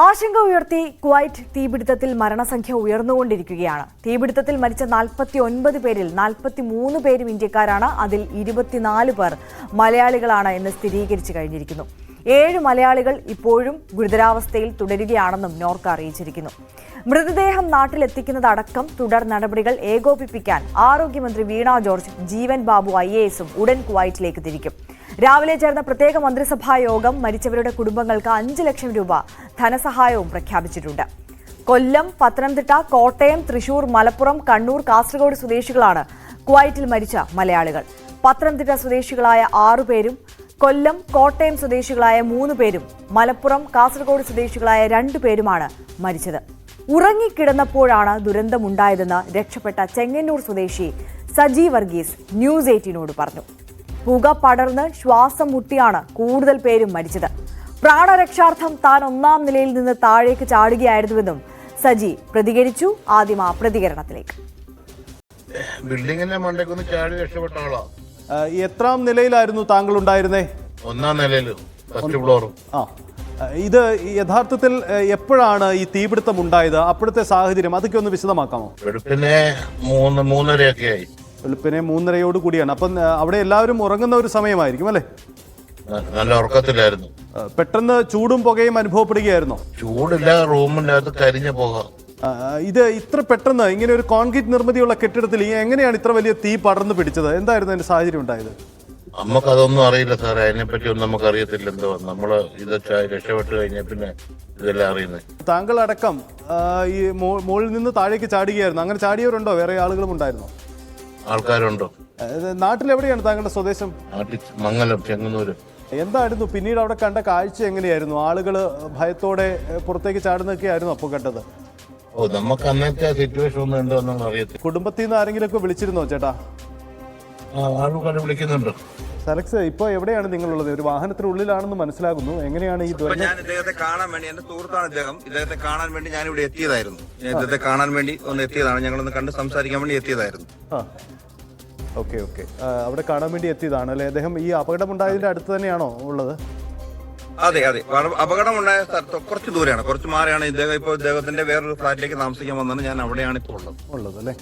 ആശങ്ക ഉയർത്തി കുവൈറ്റ് തീപിടുത്തത്തിൽ മരണസംഖ്യ ഉയർന്നുകൊണ്ടിരിക്കുകയാണ്. തീപിടുത്തത്തിൽ മരിച്ച 49 പേരിൽ 43 പേരും ഇന്ത്യക്കാരാണ്. അതിൽ 24 പേർ മലയാളികളാണ് എന്ന് സ്ഥിരീകരിച്ചു കഴിഞ്ഞിരിക്കുന്നു. 7 മലയാളികൾ ഇപ്പോഴും ഗുരുതരാവസ്ഥയിൽ തുടരുകയാണെന്നും നോർക്ക അറിയിച്ചിരിക്കുന്നു. മൃതദേഹം നാട്ടിലെത്തിക്കുന്നതടക്കം തുടർ നടപടികൾ ഏകോപിപ്പിക്കാൻ ആരോഗ്യമന്ത്രി വീണ ജോർജ്, ജീവൻ ബാബു IAS ഉടൻ കുവൈറ്റിലേക്ക് തിരിക്കും. രാവിലെ ചേർന്ന പ്രത്യേക മന്ത്രിസഭാ യോഗം മരിച്ചവരുടെ കുടുംബങ്ങൾക്ക് 5 ലക്ഷം രൂപ ധനസഹായവും പ്രഖ്യാപിച്ചിട്ടുണ്ട്. കൊല്ലം, പത്തനംതിട്ട, കോട്ടയം, തൃശൂർ, മലപ്പുറം, കണ്ണൂർ, കാസർഗോഡ് സ്വദേശികളാണ് കുവൈറ്റിൽ മരിച്ച മലയാളികൾ. പത്തനംതിട്ട സ്വദേശികളായ 6 പേരും, കൊല്ലം, കോട്ടയം സ്വദേശികളായ 3 പേരും, മലപ്പുറം, കാസർഗോഡ് സ്വദേശികളായ 2 പേരുമാണ് മരിച്ചത്. ഉറങ്ങിക്കിടന്നപ്പോഴാണ് ദുരന്തമുണ്ടായതെന്ന് രക്ഷപ്പെട്ട ചെങ്ങന്നൂർ സ്വദേശി സജി വർഗീസ് ന്യൂസ് 18നോട് പറഞ്ഞു. പുക പടർന്ന് ശ്വാസം മുട്ടിയാണ് കൂടുതൽ പേരും മരിച്ചത്. പ്രാണരക്ഷാർത്ഥം താൻ 1-ാം നിലയിൽ നിന്ന് താഴേക്ക് ചാടുകയായിരുന്നുവെന്നും സജി പ്രതികരിച്ചു. ആദ്യം ആ പ്രതികരണത്തിലേക്ക്. ബിൽഡിങ്ങിന്റെ മണ്ടയ്ക്കൊന്ന് ചാടി രക്ഷപ്പെട്ട ആളാ. എത്രാം നിലയിലായിരുന്നു താങ്കൾ ഉണ്ടായിരുന്നേ? 1-ാം നിലയിൽ, ഫസ്റ്റ് ഫ്ലോറും. ഇത് യഥാർത്ഥത്തിൽ എപ്പോഴാണ് ഈ തീപിടുത്തം ഉണ്ടായത്? അപ്പോഴത്തെ സാഹചര്യം അതൊക്കെ ഒന്ന് വിശദമാക്കാമോ? വെളുപ്പിനെ 3:30 ആയി. വെളുപ്പിനെ 3:30 കൂടിയാണ്. അപ്പം അവിടെ എല്ലാവരും ഉറങ്ങുന്ന ഒരു സമയമായിരിക്കും അല്ലേ? നല്ല ഉറക്കത്തിലായിരുന്നു. പെട്ടെന്ന് ചൂടും പുകയും അനുഭവപ്പെടുകയായിരുന്നോ? ചൂടില്ല, റൂമിന്റെ അകത്ത് കരിഞ്ഞ പുക. ഇത് ഇത്ര പെട്ടെന്ന് ഇങ്ങനെ ഒരു കോൺക്രീറ്റ് നിർമ്മിതിയുള്ള കെട്ടിടത്തിൽ എങ്ങനെയാണ് ഇത്ര വലിയ തീ പടർന്നു പിടിച്ചത്? എന്തായിരുന്നു അതിന്റെ സാഹചര്യം ഉണ്ടായത്? നമുക്കതൊന്നും അറിയില്ല സാറേ, അതിനെപ്പറ്റി ഒന്നും നമുക്ക് അറിയത്തില്ല. എന്തോ നമ്മള് ഇത് രക്ഷപ്പെട്ട് കഴിഞ്ഞ പിന്നെ ഇതെല്ലാം അറിയുന്നത്. താങ്കൾ അടക്കം ഈ മുകളിൽ നിന്ന് താഴേക്ക് ചാടുകയായിരുന്നു. അങ്ങനെ ചാടിയവരുണ്ടോ? വേറെ ആളുകളും ഉണ്ടായിരുന്നോ? ആൾക്കാരുണ്ടോ? നാട്ടിലെവിടെയാണ് താങ്കളുടെ സ്വദേശം? നാട്ടിൽ മംഗലം, ചെങ്ങന്നൂര്. എന്തായിരുന്നു പിന്നീട് അവിടെ കണ്ട കാഴ്ച? എങ്ങനെയായിരുന്നു? ആളുകൾ ഭയത്തോടെ പുറത്തേക്ക് ചാടുന്നൊക്കെ ആയിരുന്നു അപ്പോൾ കണ്ടത്? നമുക്ക് അന്നത്തെ സിറ്റുവേഷൻ ഒന്നും ഉണ്ടോ എന്നൊന്നും അറിയത്തില്ല. കുടുംബത്തിൽ നിന്ന് ആരെങ്കിലും ഒക്കെ വിളിച്ചിരുന്നോ ചേട്ടാ? ആൾക്കാർ വിളിക്കുന്നുണ്ട്. സലക്സ്, ഇപ്പൊ എവിടെയാണ് നിങ്ങളുള്ളത്? ഒരു വാഹനത്തിനുള്ളിലാണെന്ന് മനസ്സിലാകുന്നു. എങ്ങനെയാണ് ഈ ഞാൻ ഇദ്ദേഹത്തെ കാണാൻ വേണ്ടി, എന്റെ സുഹൃത്താണ് ഇദ്ദേഹത്തെ കാണാൻ വേണ്ടി ഞാൻ ഇവിടെ എത്തിയതായിരുന്നു. ഇദ്ദേഹത്തെ കാണാൻ വേണ്ടി ഒന്ന് എത്തിയതാണ്. ഞങ്ങളൊന്ന് കണ്ട് സംസാരിക്കാൻ വേണ്ടി എത്തിയതായിരുന്നു. ഓക്കെ. അവിടെ കാണാൻ വേണ്ടി എത്തിയതാണ് അല്ലെ? അദ്ദേഹം ഈ അപകടമുണ്ടായതിന്റെ അടുത്ത് തന്നെയാണോ ഉള്ളത്? അതെ. അപകടമുണ്ടായ സ്ഥലത്ത് കുറച്ച് ദൂരെയാണ്, കുറച്ച് മാറിയാണ് ഇദ്ദേഹം. ഇപ്പോൾ ഇദ്ദേഹത്തിന്റെ വേറൊരു ഫ്ലാറ്റിലേക്ക് താമസിക്കാൻ വന്നാണ്. ഞാൻ അവിടെയാണ് ഇപ്പോൾ ഉള്ളത് അല്ലെ?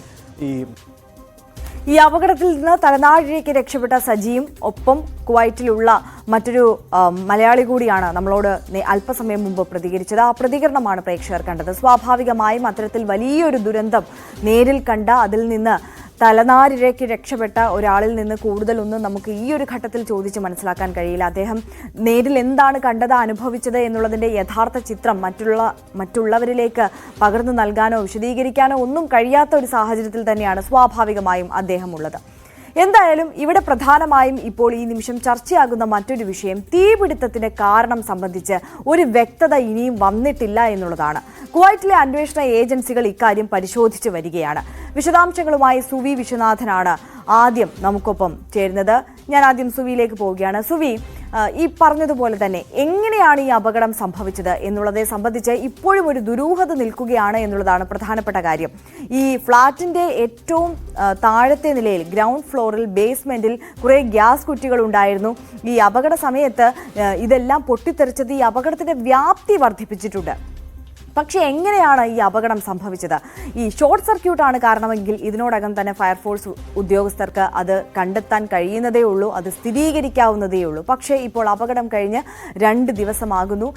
ഈ അപകടത്തിൽ നിന്ന് തലനാഴിലേക്ക് രക്ഷപ്പെട്ട സജിയും ഒപ്പം കുവൈറ്റിലുള്ള മറ്റൊരു മലയാളി കൂടിയാണ് നമ്മളോട് അല്പസമയം മുമ്പ് പ്രതികരിച്ചത്. ആ പ്രതികരണമാണ് പ്രേക്ഷകർ കണ്ടത്. സ്വാഭാവികമായും അത്തരത്തിൽ വലിയൊരു ദുരന്തം നേരിൽ കണ്ട, അതിൽ നിന്ന് തലനാരിഴയ്ക്ക് രക്ഷപ്പെട്ട ഒരാളിൽ നിന്ന് കൂടുതലൊന്നും നമുക്ക് ഈ ഒരു ഘട്ടത്തിൽ ചോദിച്ച് മനസ്സിലാക്കാൻ കഴിയില്ല. അദ്ദേഹം നേരിൽ എന്താണ് കണ്ടത്, അനുഭവിച്ചത് എന്നുള്ളതിൻ്റെ യഥാർത്ഥ ചിത്രം മറ്റുള്ളവരിലേക്ക് പകർന്നു നൽകാനോ വിശദീകരിക്കാനോ ഒന്നും കഴിയാത്ത ഒരു സാഹചര്യത്തിൽ തന്നെയാണ് സ്വാഭാവികമായും അദ്ദേഹം ഉള്ളത്. എന്തായാലും ഇവിടെ പ്രധാനമായും ഇപ്പോൾ ഈ നിമിഷം ചർച്ചയാകുന്ന മറ്റൊരു വിഷയം തീപിടുത്തത്തിന്റെ കാരണം സംബന്ധിച്ച് ഒരു വ്യക്തത ഇനിയും വന്നിട്ടില്ല എന്നുള്ളതാണ്. കുവൈറ്റിലെ അന്വേഷണ ഏജൻസികൾ ഇക്കാര്യം പരിശോധിച്ചു വരികയാണ്. വിശദാംശങ്ങളുമായി സുവി വിശ്വനാഥനാണ് ആദ്യം നമുക്കൊപ്പം ചേരുന്നത്. ഞാൻ ആദ്യം സുവിയിലേക്ക് പോവുകയാണ്. സുവി, ഈ പറഞ്ഞതുപോലെ തന്നെ എങ്ങനെയാണ് ഈ അപകടം സംഭവിച്ചത് എന്നുള്ളതെ സംബന്ധിച്ച് ഇപ്പോഴും ഒരു ദുരൂഹത നിൽക്കുകയാണ് എന്നുള്ളതാണ് പ്രധാനപ്പെട്ട കാര്യം. ഈ ഫ്ളാറ്റിന്റെ ഏറ്റവും താഴത്തെ നിലയിൽ, ഗ്രൗണ്ട് ഫ്ലോറിൽ, ബേസ്മെന്റിൽ കുറേ ഗ്യാസ് കുറ്റികൾ ഉണ്ടായിരുന്നു. ഈ അപകട സമയത്ത് ഇതെല്ലാം പൊട്ടിത്തെറിച്ചത് ഈ അപകടത്തിന്റെ വ്യാപ്തി വർദ്ധിപ്പിച്ചിട്ടുണ്ട്. പക്ഷേ എങ്ങനെയാണ് ഈ അപകടം സംഭവിച്ചത്? ഈ ഷോർട്ട് സർക്യൂട്ടാണ് കാരണമെങ്കിൽ ഇതിനോടകം തന്നെ ഫയർഫോഴ്സ് ഉദ്യോഗസ്ഥർക്ക് അത് കണ്ടെത്താൻ കഴിയുന്നതേ ഉള്ളൂ, അത് സ്ഥിരീകരിക്കാവുന്നതേ ഉള്ളൂ. പക്ഷേ ഇപ്പോൾ അപകടം കഴിഞ്ഞ് 2 ദിവസമാകുന്നു.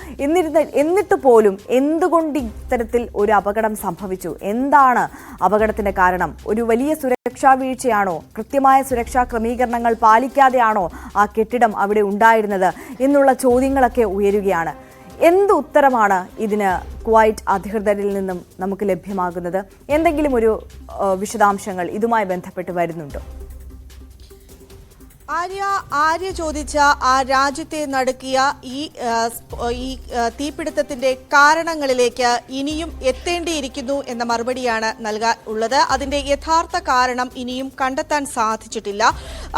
എന്നിട്ട് പോലും എന്തുകൊണ്ട് ഇത്തരത്തിൽ ഒരു അപകടം സംഭവിച്ചു? എന്താണ് അപകടത്തിന്റെ കാരണം? ഒരു വലിയ സുരക്ഷാ വീഴ്ചയാണോ? കൃത്യമായ സുരക്ഷാ ക്രമീകരണങ്ങൾ പാലിക്കാതെയാണോ ആ കെട്ടിടം അവിടെ ഉണ്ടായിരുന്നത് എന്നുള്ള ചോദ്യങ്ങളൊക്കെ ഉയരുകയാണ്. എന്ത് ഉത്തരമാണ് ഇതിന് കുവൈറ്റ് അധികൃതരിൽ നിന്നും നമുക്ക് ലഭ്യമാകുന്നത്? എന്തെങ്കിലും ഒരു വിശദാംശങ്ങൾ ഇതുമായി ബന്ധപ്പെട്ട് വരുന്നുണ്ടോ? ആര്യ ചോദിച്ച ആ രാജ്യത്തെ നടുക്കിയ ഈ തീപിടുത്തത്തിന്റെ കാരണങ്ങളിലേക്ക് ഇനിയും എത്തേണ്ടിയിരിക്കുന്നു എന്ന മറുപടിയാണ് നൽകാൻ ഉള്ളത്. അതിന്റെ യഥാർത്ഥ കാരണം ഇനിയും കണ്ടെത്താൻ സാധിച്ചിട്ടില്ല.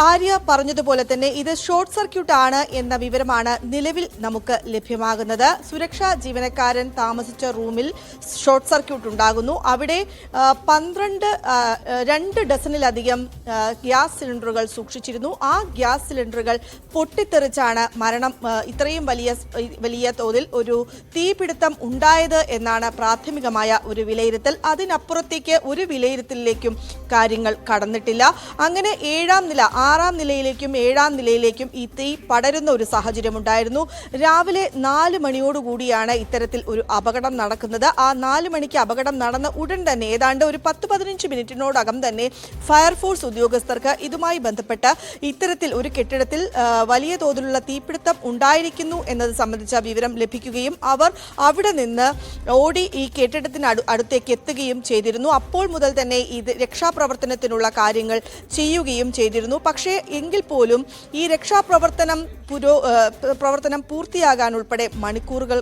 ആര്യ പറഞ്ഞതുപോലെ തന്നെ ഇത് ഷോർട്ട് സർക്യൂട്ട് ആണ് എന്ന വിവരമാണ് നിലവിൽ നമുക്ക് ലഭ്യമാകുന്നത്. സുരക്ഷാ ജീവനക്കാരൻ താമസിച്ച റൂമിൽ ഷോർട്ട് സർക്യൂട്ട് ഉണ്ടാകുന്നു. അവിടെ 2 ഡസനിലധികം ഗ്യാസ് സിലിണ്ടറുകൾ സൂക്ഷിച്ചിരുന്നു. ആ ഗ്യാസ് സിലിണ്ടറുകൾ പൊട്ടിത്തെറിച്ചാണ് മരണം ഇത്രയും വലിയ തോതിൽ ഒരു തീപിടുത്തം ഉണ്ടായത് എന്നാണ് പ്രാഥമികമായ ഒരു വിലയിരുത്തൽ. അതിനപ്പുറത്തേക്ക് ഒരു വിലയിരുത്തലിലേക്കും കാര്യങ്ങൾ കടന്നിട്ടില്ല. അങ്ങനെ 6ാം നിലയിലേക്കും 7ാം നിലയിലേക്കും ഈ തീ പടരുന്ന ഒരു സാഹചര്യം ഉണ്ടായിരുന്നു. രാവിലെ 4 മണിയോടുകൂടിയാണ് ഇത്തരത്തിൽ ഒരു അപകടം നടക്കുന്നത്. ആ 4 മണിക്ക് അപകടം നടന്ന ഉടൻ തന്നെ ഏതാണ്ട് ഒരു 10-15 മിനിറ്റിനോടകം തന്നെ ഫയർഫോഴ്സ് ഉദ്യോഗസ്ഥർക്ക് ഇതുമായി ബന്ധപ്പെട്ട് ഇത്തരത്തിൽ ഒരു കെട്ടിടത്തിൽ വലിയ തോതിലുള്ള തീപിടുത്തം ഉണ്ടായിരിക്കുന്നു എന്നത് സംബന്ധിച്ച വിവരം ലഭിക്കുകയും അവർ അവിടെ നിന്ന് ഓടി ഈ കെട്ടിടത്തിന് അടുത്തേക്ക് എത്തുകയും ചെയ്തിരുന്നു. അപ്പോൾ മുതൽ തന്നെ ഇത് രക്ഷാപ്രവർത്തനത്തിനുള്ള കാര്യങ്ങൾ ചെയ്യുകയും ചെയ്തിരുന്നു. പക്ഷേ എങ്കിൽ പോലും ഈ രക്ഷാപ്രവർത്തനം പൂർത്തിയാകാൻ ഉൾപ്പെടെ മണിക്കൂറുകൾ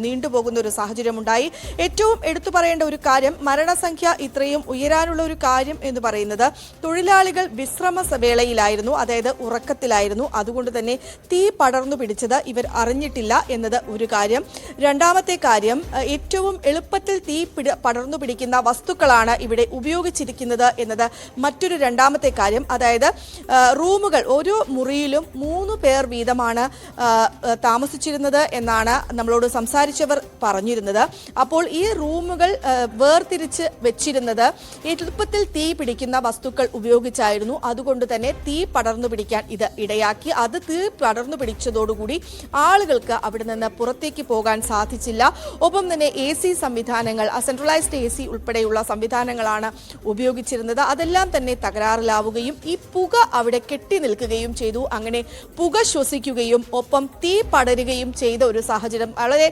നീണ്ടുപോകുന്ന ഒരു സാഹചര്യമുണ്ടായി. ഏറ്റവും എടുത്തു പറയേണ്ട ഒരു കാര്യം, മരണസംഖ്യ ഇത്രയും ഉയരാനുള്ള ഒരു കാര്യം എന്ന് പറയുന്നത് തൊഴിലാളികൾ വിശ്രമ വേളയിലായിരുന്നു, അതായത് ഉറക്കത്തിലായിരുന്നു. അതുകൊണ്ട് തന്നെ തീ പടർന്നു പിടിച്ചത് ഇവർ അറിഞ്ഞിട്ടില്ല എന്നത് ഒരു കാര്യം. രണ്ടാമത്തെ കാര്യം, ഏറ്റവും എളുപ്പത്തിൽ തീ പടർന്നു പിടിക്കുന്ന വസ്തുക്കളാണ് ഇവിടെ ഉപയോഗിച്ചിരിക്കുന്നത് എന്നത് മറ്റൊരു രണ്ടാമത്തെ കാര്യം. അതായത് റൂമുകൾ, ഓരോ മുറിയിലും 3 പേർ വീതമാണ് താമസിച്ചിരുന്നത് എന്നാണ് നമ്മളോട് സംസാരിച്ചവർ പറഞ്ഞിരുന്നത്. അപ്പോൾ ഈ റൂമുകൾ വേർതിരിച്ച് വെച്ചിരുന്നത് എളുപ്പത്തിൽ തീ പിടിക്കുന്ന വസ്തുക്കൾ ഉപയോഗിച്ചായിരുന്നു. അതുകൊണ്ട് തന്നെ തീ പടർന്നു പിടിക്കാൻ ഇത് ഇടയാക്കി. അത് തീ പടർന്നു പിടിച്ചതോടുകൂടി ആളുകൾക്ക് അവിടെ നിന്ന് പുറത്തേക്ക് പോകാൻ സാധിച്ചില്ല. ഒപ്പം തന്നെ AC സംവിധാനങ്ങൾ, സെൻട്രലൈസ്ഡ് AC ഉൾപ്പെടെയുള്ള സംവിധാനങ്ങളാണ് ഉപയോഗിച്ചിരുന്നത്. അതെല്ലാം തന്നെ തകരാറിലാവുകയും ഈ പുക അവിടെ കെട്ടി നിൽക്കുകയും ചെയ്തു. അങ്ങനെ പുക ശ്വസിക്കുകയും ഒപ്പം തീ പടരുകയും ചെയ്ത ഒരു സാഹചര്യം. വളരെ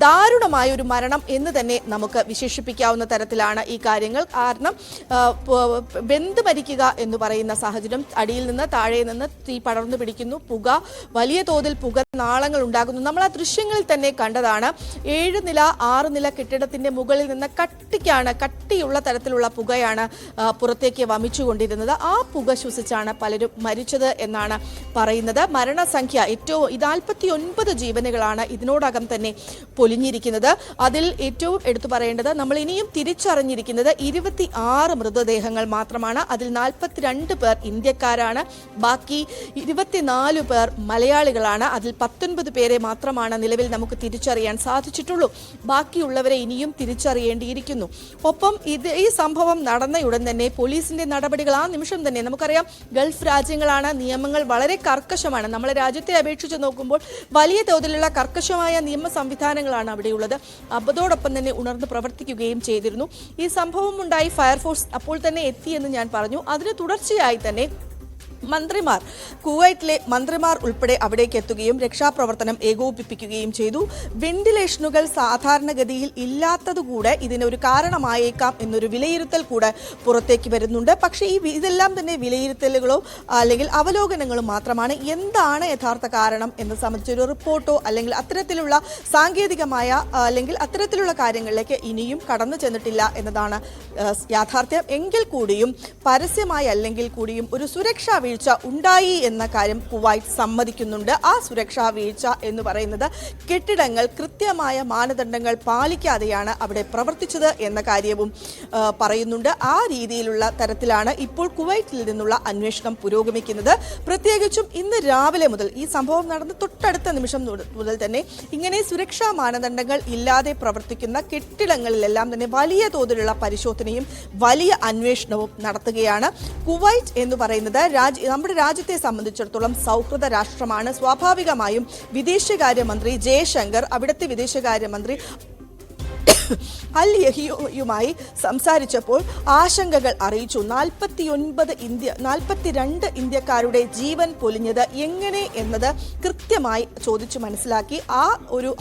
ദാരുണമായ ഒരു മരണം എന്ന് തന്നെ നമുക്ക് വിശേഷിപ്പിക്കാവുന്ന തരത്തിലാണ് ഈ കാര്യങ്ങൾ. കാരണം വെന്ത് മരിക്കുക എന്ന് പറയുന്ന സാഹചര്യം, അടിയിൽ നിന്ന് താഴെ നിന്ന് തീ പടർന്നു പിടിക്കുന്നു, പുക, വലിയ തോതിൽ പുക നാളങ്ങൾ ഉണ്ടാകുന്നു. നമ്മൾ ആ ദൃശ്യങ്ങളിൽ തന്നെ കണ്ടതാണ്. 7 നില 6 നില കെട്ടിടത്തിന്റെ മുകളിൽ നിന്ന് കട്ടിയുള്ള തരത്തിലുള്ള പുകയാണ് പുറത്തേക്ക് വമിച്ചുകൊണ്ടിരുന്നത്. ആ പുക ശ്വസിച്ചാണ് പലരും മരിച്ചത് എന്നാണ് പറയുന്നത്. മരണസംഖ്യ 49 ജീവനുകളാണ് ഇതിനോടകം തന്നെ പൊലിഞ്ഞിരിക്കുന്നത്. അതിൽ ഏറ്റവും എടുത്തു പറയേണ്ടത്, നമ്മൾ ഇനിയും തിരിച്ചറിഞ്ഞിരിക്കുന്നത് 26 മൃതദേഹങ്ങൾ മാത്രമാണ്. അതിൽ 42 പേർ ഇന്ത്യക്കാരാണ്, ബാക്കി 24 പേർ മലയാളികളാണ്. അതിൽ 19 പേരെ മാത്രമാണ് നിലവിൽ നമുക്ക് തിരിച്ചറിയാൻ സാധിച്ചിട്ടുള്ളൂ. ബാക്കിയുള്ളവരെ ഇനിയും തിരിച്ചറിയേണ്ടിയിരിക്കുന്നു. ഒപ്പം ഈ സംഭവം നടന്നയുടൻ തന്നെ പോലീസിന്റെ നടപടികൾ ആ നിമിഷം തന്നെ, നമുക്കറിയാം ഗൾഫ് രാജ്യങ്ങളാണ്, നിയമങ്ങൾ വളരെ കർക്കശമാണ്. നമ്മളെ രാജ്യത്തെ അപേക്ഷിച്ച് നോക്കുമ്പോൾ വലിയ തോതിലുള്ള കർക്കശമായ നിയമ സംവിധാനങ്ങളാണ് അവിടെയുള്ളത്. അതോടൊപ്പം തന്നെ ഉണർന്ന് പ്രവർത്തിക്കുകയും ചെയ്തിരുന്നു. ഈ സംഭവം ഉണ്ടായി ഫയർഫോഴ്സ് അപ്പോൾ തന്നെ എത്തിയെന്ന് ഞാൻ പറഞ്ഞു. അതിന് തുടർച്ചയായി തന്നെ മന്ത്രിമാർ, കുവൈറ്റിലെ മന്ത്രിമാർ ഉൾപ്പെടെ അവിടേക്ക് എത്തുകയും രക്ഷാപ്രവർത്തനം ഏകോപിപ്പിക്കുകയും ചെയ്തു. വെന്റിലേഷനുകൾ സാധാരണഗതിയിൽ ഇല്ലാത്തതുകൂടെ ഇതിനൊരു കാരണമായേക്കാം എന്നൊരു വിലയിരുത്തൽ കൂടെ പുറത്തേക്ക് വരുന്നുണ്ട്. പക്ഷേ ഇതെല്ലാം തന്നെ വിലയിരുത്തലുകളോ അല്ലെങ്കിൽ അവലോകനങ്ങളോ മാത്രമാണ്. എന്താണ് യഥാർത്ഥ കാരണം എന്ന് സംബന്ധിച്ചൊരു റിപ്പോർട്ടോ അല്ലെങ്കിൽ അത്തരത്തിലുള്ള സാങ്കേതികമായ അല്ലെങ്കിൽ അത്തരത്തിലുള്ള കാര്യങ്ങളിലേക്ക് ഇനിയും കടന്നു ചെന്നിട്ടില്ല എന്നതാണ് യാഥാർത്ഥ്യം. എങ്കിൽ കൂടിയും പരസ്യമായി അല്ലെങ്കിൽ കൂടിയും ഒരു സുരക്ഷാ വീഴ്ച ഉണ്ടായി എന്ന കാര്യം കുവൈറ്റ് സമ്മതിക്കുന്നുണ്ട്. ആ സുരക്ഷാ വീഴ്ച എന്ന് പറയുന്നത് കെട്ടിടങ്ങൾ കൃത്യമായ മാനദണ്ഡങ്ങൾ പാലിക്കാതെയാണ് അവിടെ പ്രവർത്തിച്ചത് എന്ന കാര്യവും പറയുന്നുണ്ട്. ആ രീതിയിലുള്ള തരത്തിലാണ് ഇപ്പോൾ കുവൈറ്റിൽ നിന്നുള്ള അന്വേഷണം പുരോഗമിക്കുന്നത്. പ്രത്യേകിച്ചും ഇന്ന് രാവിലെ മുതൽ, ഈ സംഭവം നടന്ന തൊട്ടടുത്ത നിമിഷം മുതൽ തന്നെ ഇങ്ങനെ സുരക്ഷാ മാനദണ്ഡങ്ങൾ ഇല്ലാതെ പ്രവർത്തിക്കുന്ന കെട്ടിടങ്ങളിലെല്ലാം തന്നെ വലിയ തോതിലുള്ള പരിശോധനയും വലിയ അന്വേഷണവും നടത്തുകയാണ്. കുവൈറ്റ് എന്ന് പറയുന്നത് നമ്മുടെ രാജ്യത്തെ സംബന്ധിച്ചിടത്തോളം സൗഹൃദ രാഷ്ട്രമാണ്. സ്വാഭാവികമായും വിദേശകാര്യമന്ത്രി ജയശങ്കർ അവിടുത്തെ വിദേശകാര്യമന്ത്രി അൽ യഹിയുമായി സംസാരിച്ചപ്പോൾ ആശങ്കകൾ അറിയിച്ചു. 42 ഇന്ത്യക്കാരുടെ ജീവൻ പൊലിഞ്ഞത് എങ്ങനെ എന്നത് കൃത്യമായി ചോദിച്ചു മനസ്സിലാക്കി.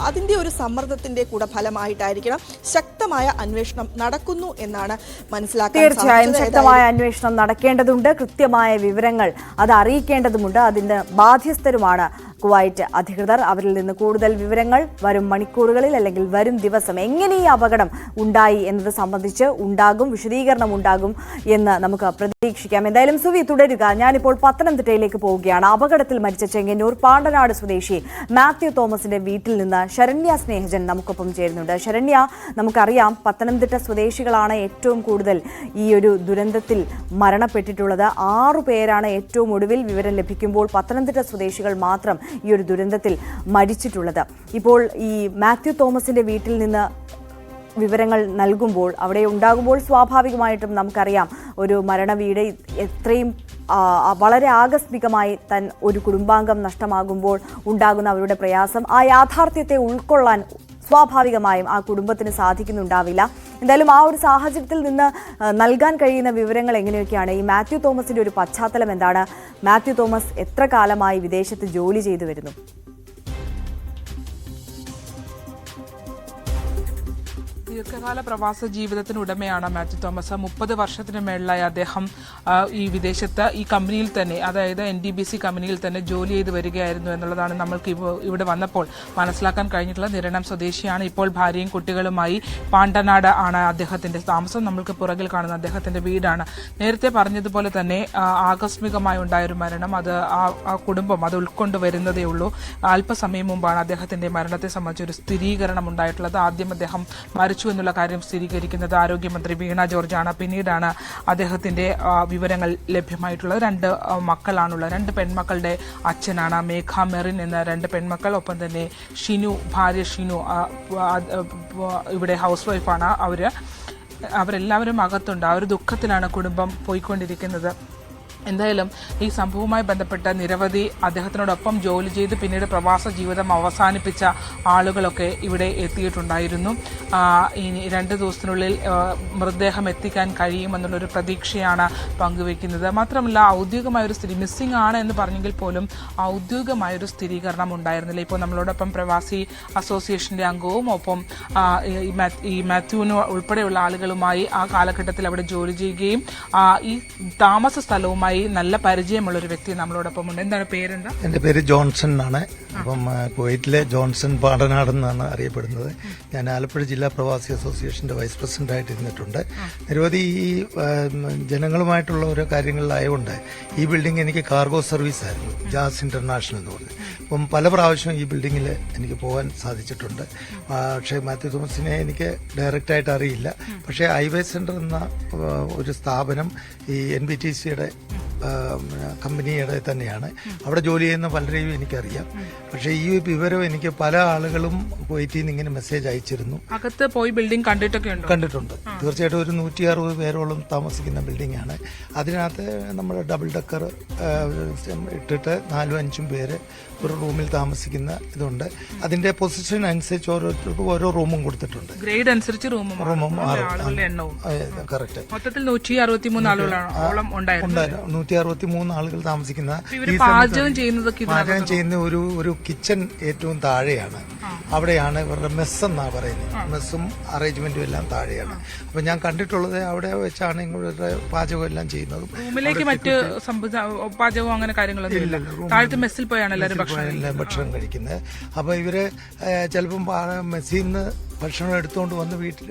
അതിന്റെ ഒരു സമ്മർദ്ദത്തിന്റെ കൂടെ ഫലമായിട്ടായിരിക്കണം ശക്തമായ അന്വേഷണം നടക്കുന്നു എന്നാണ് മനസ്സിലാക്കാൻ. തീർച്ചയായും ശക്തമായ അന്വേഷണം നടക്കേണ്ടതുണ്ട്. കൃത്യമായ വിവരങ്ങൾ അത് അറിയിക്കേണ്ടതുമുണ്ട്. അതിന്റെ ബാധ്യസ്ഥരുമാണ് കുവൈറ്റ് അധികൃതർ. അവരിൽ നിന്ന് കൂടുതൽ വിവരങ്ങൾ വരും മണിക്കൂറുകളിൽ അല്ലെങ്കിൽ വരും ദിവസം എങ്ങനെ ഈ അപകടം ഉണ്ടായി എന്നത് സംബന്ധിച്ച് വിശദീകരണം ഉണ്ടാകും എന്ന് നമുക്ക് പ്രതീക്ഷിക്കാം. എന്തായാലും സുവി തുടരുക. ഞാനിപ്പോൾ പത്തനംതിട്ടയിലേക്ക് പോവുകയാണ്. അപകടത്തിൽ മരിച്ച ചെങ്ങന്നൂർ പാണ്ടനാട് സ്വദേശി മാത്യു തോമസിന്റെ വീട്ടിൽ നിന്ന് ശരണ്യ സ്നേഹജൻ നമുക്കൊപ്പം ചേരുന്നുണ്ട്. ശരണ്യ, നമുക്കറിയാം പത്തനംതിട്ട സ്വദേശികളാണ് ഏറ്റവും കൂടുതൽ ഈ ഒരു ദുരന്തത്തിൽ മരണപ്പെട്ടിട്ടുള്ളത്. 6 പേരാണ് ഏറ്റവും ഒടുവിൽ വിവരം ലഭിക്കുമ്പോൾ പത്തനംതിട്ട സ്വദേശികൾ മാത്രം ഈ ഒരു ദുരന്തത്തിൽ മരിച്ചിട്ടുള്ളത്. ഇപ്പോൾ ഈ മാത്യു തോമസിന്റെ വീട്ടിൽ നിന്ന് വിവരങ്ങൾ നൽകുമ്പോൾ, അവിടെ ഉണ്ടാകുമ്പോൾ സ്വാഭാവികമായിട്ടും നമുക്കറിയാം ഒരു മരണവീട് എത്രയും വളരെ ആകസ്മികമായി ഒരു കുടുംബാംഗം നഷ്ടമാകുമ്പോൾ ഉണ്ടാകുന്ന അവരുടെ പ്രയാസം, ആ യാഥാർത്ഥ്യത്തെ ഉൾക്കൊള്ളാൻ സ്വാഭാവികമായും ആ കുടുംബത്തിന് സാധിക്കുന്നുണ്ടാവില്ല. എന്തായാലും ആ ഒരു സാഹചര്യത്തിൽ നിന്ന് നൽകാൻ കഴിയുന്ന വിവരങ്ങൾ എങ്ങനെയൊക്കെയാണ്? ഈ മാത്യു തോമസിന്റെ ഒരു പശ്ചാത്തലം എന്താണ്? മാത്യു തോമസ് എത്ര കാലമായി വിദേശത്ത് ജോലി ചെയ്തു വരുന്നു? ദീർഘകാല പ്രവാസ ജീവിതത്തിന് ഉടമയാണ് മാത്യു തോമസ്. 30 വർഷത്തിന് മേളിലായി അദ്ദേഹം ഈ വിദേശത്ത് ഈ കമ്പനിയിൽ തന്നെ, അതായത് NDBC കമ്പനിയിൽ തന്നെ ജോലി ചെയ്ത് വരികയായിരുന്നു എന്നുള്ളതാണ് നമ്മൾക്ക് ഇവിടെ വന്നപ്പോൾ മനസ്സിലാക്കാൻ കഴിഞ്ഞിട്ടുള്ള. നിരണം സ്വദേശിയാണ്. ഇപ്പോൾ ഭാര്യയും കുട്ടികളുമായി പാണ്ടനാട് ആണ് അദ്ദേഹത്തിന്റെ താമസം. നമ്മൾക്ക് പുറകിൽ കാണുന്ന അദ്ദേഹത്തിന്റെ വീടാണ്. നേരത്തെ പറഞ്ഞതുപോലെ തന്നെ ആകസ്മികമായി ഉണ്ടായൊരു മരണം, അത് ആ കുടുംബം അത് ഉൾക്കൊണ്ടുവരുന്നതേ ഉള്ളൂ. അല്പസമയം മുമ്പാണ് അദ്ദേഹത്തിന്റെ മരണത്തെ സംബന്ധിച്ച് ഒരു സ്ഥിരീകരണം ഉണ്ടായിട്ടുള്ളത്. ആദ്യം അദ്ദേഹം മരിച്ചു എന്നുള്ള കാര്യം സ്ഥിരീകരിക്കുന്നത് ആരോഗ്യമന്ത്രി വീണ ജോർജാണ്. പിന്നീടാണ് അദ്ദേഹത്തിന്റെ വിവരങ്ങൾ ലഭ്യമായിട്ടുള്ളത്. 2 മക്കളാണുള്ളത്. 2 പെൺമക്കളുടെ അച്ഛനാണ്. മേഘ മെറിൻ എന്ന 2 പെൺമക്കൾ, ഒപ്പം തന്നെ ഷിനു, ഭാര്യ ഷിനു ഇവിടെ ഹൗസ് വൈഫാണ്. അവരെല്ലാവരും അകത്തുണ്ട്. ആ ഒരു ദുഃഖത്തിലാണ് കുടുംബം പോയിക്കൊണ്ടിരിക്കുന്നത്. എന്തായാലും ഈ സംഭവവുമായി ബന്ധപ്പെട്ട നിരവധി അദ്ദേഹത്തിനോടൊപ്പം ജോലി ചെയ്ത് പിന്നീട് പ്രവാസ ജീവിതം അവസാനിപ്പിച്ച ആളുകളൊക്കെ ഇവിടെ എത്തിയിട്ടുണ്ടായിരുന്നു. ഇനി 2 ദിവസത്തിനുള്ളിൽ മൃതദേഹം എത്തിക്കാൻ കഴിയുമെന്നുള്ളൊരു പ്രതീക്ഷയാണ് പങ്കുവയ്ക്കുന്നത്. മാത്രമല്ല ഔദ്യോഗികമായൊരു മിസ്സിംഗ് ആണ് എന്ന് പറഞ്ഞെങ്കിൽ പോലും ഔദ്യോഗികമായൊരു സ്ഥിരീകരണം ഉണ്ടായിരുന്നില്ല. ഇപ്പോൾ നമ്മളോടൊപ്പം പ്രവാസി അസോസിയേഷന്റെ അംഗവും ഒപ്പം ഈ മാത്യുവിന് ഉൾപ്പെടെയുള്ള ആളുകളുമായി ആ കാലഘട്ടത്തിൽ അവിടെ ജോലി ചെയ്യുകയും ഈ താമസ സ്ഥലവുമായി നല്ല പരിചയമുള്ള ഒരു വ്യക്തി നമ്മളോടൊപ്പം ഉണ്ട്. എന്താണ് പേരെന്താ? എന്റെ പേര് ജോൺസൺ എന്നാണ്. അപ്പം കുവൈറ്റിലെ ജോൺസൺ പാണ്ടനാട് എന്നാണ് അറിയപ്പെടുന്നത്. ഞാൻ ആലപ്പുഴ ജില്ലാ പ്രവാസി അസോസിയേഷന്റെ വൈസ് പ്രസിഡന്റ് ആയിട്ട് ഇരുന്നിട്ടുണ്ട്. നിരവധി ഈ ജനങ്ങളുമായിട്ടുള്ള ഓരോ കാര്യങ്ങളിലായതുകൊണ്ട് ഈ ബിൽഡിംഗ് എനിക്ക് കാർഗോ സർവീസ് ആയിരുന്നു, ജാസ് ഇന്റർനാഷണൽ എന്ന് പറഞ്ഞത്. അപ്പം പല പ്രാവശ്യം ഈ ബിൽഡിങ്ങിൽ എനിക്ക് പോകാൻ സാധിച്ചിട്ടുണ്ട്. പക്ഷേ മാത്യു തോമസിനെ എനിക്ക് ഡയറക്റ്റായിട്ട് അറിയില്ല. പക്ഷേ ഹൈവേ സെന്റർ എന്ന ഒരു സ്ഥാപനം ഈ NBTCയുടെ കമ്പനിയുടെ തന്നെയാണ്. അവിടെ ജോലി ചെയ്യുന്ന പലരെയും എനിക്കറിയാം. പക്ഷേ ഈ വിവരം എനിക്ക് പല ആളുകളും കുവൈറ്റിൽ നിന്ന് ഇങ്ങനെ മെസ്സേജ് അയച്ചിരുന്നു. അകത്ത് പോയി ബിൽഡിംഗ് കണ്ടിട്ടുണ്ട്. തീർച്ചയായിട്ടും ഒരു 160 പേരോളം താമസിക്കുന്ന ബിൽഡിംഗ് ആണ്. അതിനകത്ത് നമ്മൾ ഡബിൾ ഡക്കർ ഇട്ടിട്ട് 4-5 പേര് ഒരു റൂമിൽ താമസിക്കുന്ന ഇതുണ്ട്. അതിന്റെ പൊസിഷൻ അനുസരിച്ച് ഓരോരുത്തർക്കും ഓരോ റൂമും കൊടുത്തിട്ടുണ്ട്. ഗ്രേഡ് അനുസരിച്ച് റൂമും കറക്റ്റ്. മൊത്തത്തിൽ 163 ആളുകളോളം ഉണ്ടായിരുന്നു. 163 ആളുകൾ താമസിക്കുന്ന പാചകം ചെയ്യുന്ന ഒരു കിച്ചൺ ഏറ്റവും താഴെയാണ്. അവിടെയാണ് ഇവരുടെ മെസ്സ് എന്നാണ് പറയുന്നത്. മെസ്സും അറേഞ്ച്മെന്റും എല്ലാം താഴെയാണ്. അപ്പൊ ഞാൻ കണ്ടിട്ടുള്ളത് അവിടെ വെച്ചാണ് ഇവരുടെ പാചകം എല്ലാം ചെയ്യുന്നതും. റൂമിലേക്ക് മറ്റ് പാചകവും അങ്ങനെ കാര്യങ്ങളൊന്നും ഇല്ല. താഴത്തെ മെസ്സിൽ പോയാണ് എല്ലാവരും ഭക്ഷണം കഴിക്കുന്നത്. അപ്പൊ ഇവര് ചിലപ്പം മെസ്സിൽ നിന്ന് ഭക്ഷണം എടുത്തുകൊണ്ട് വന്ന് വീട്ടിൽ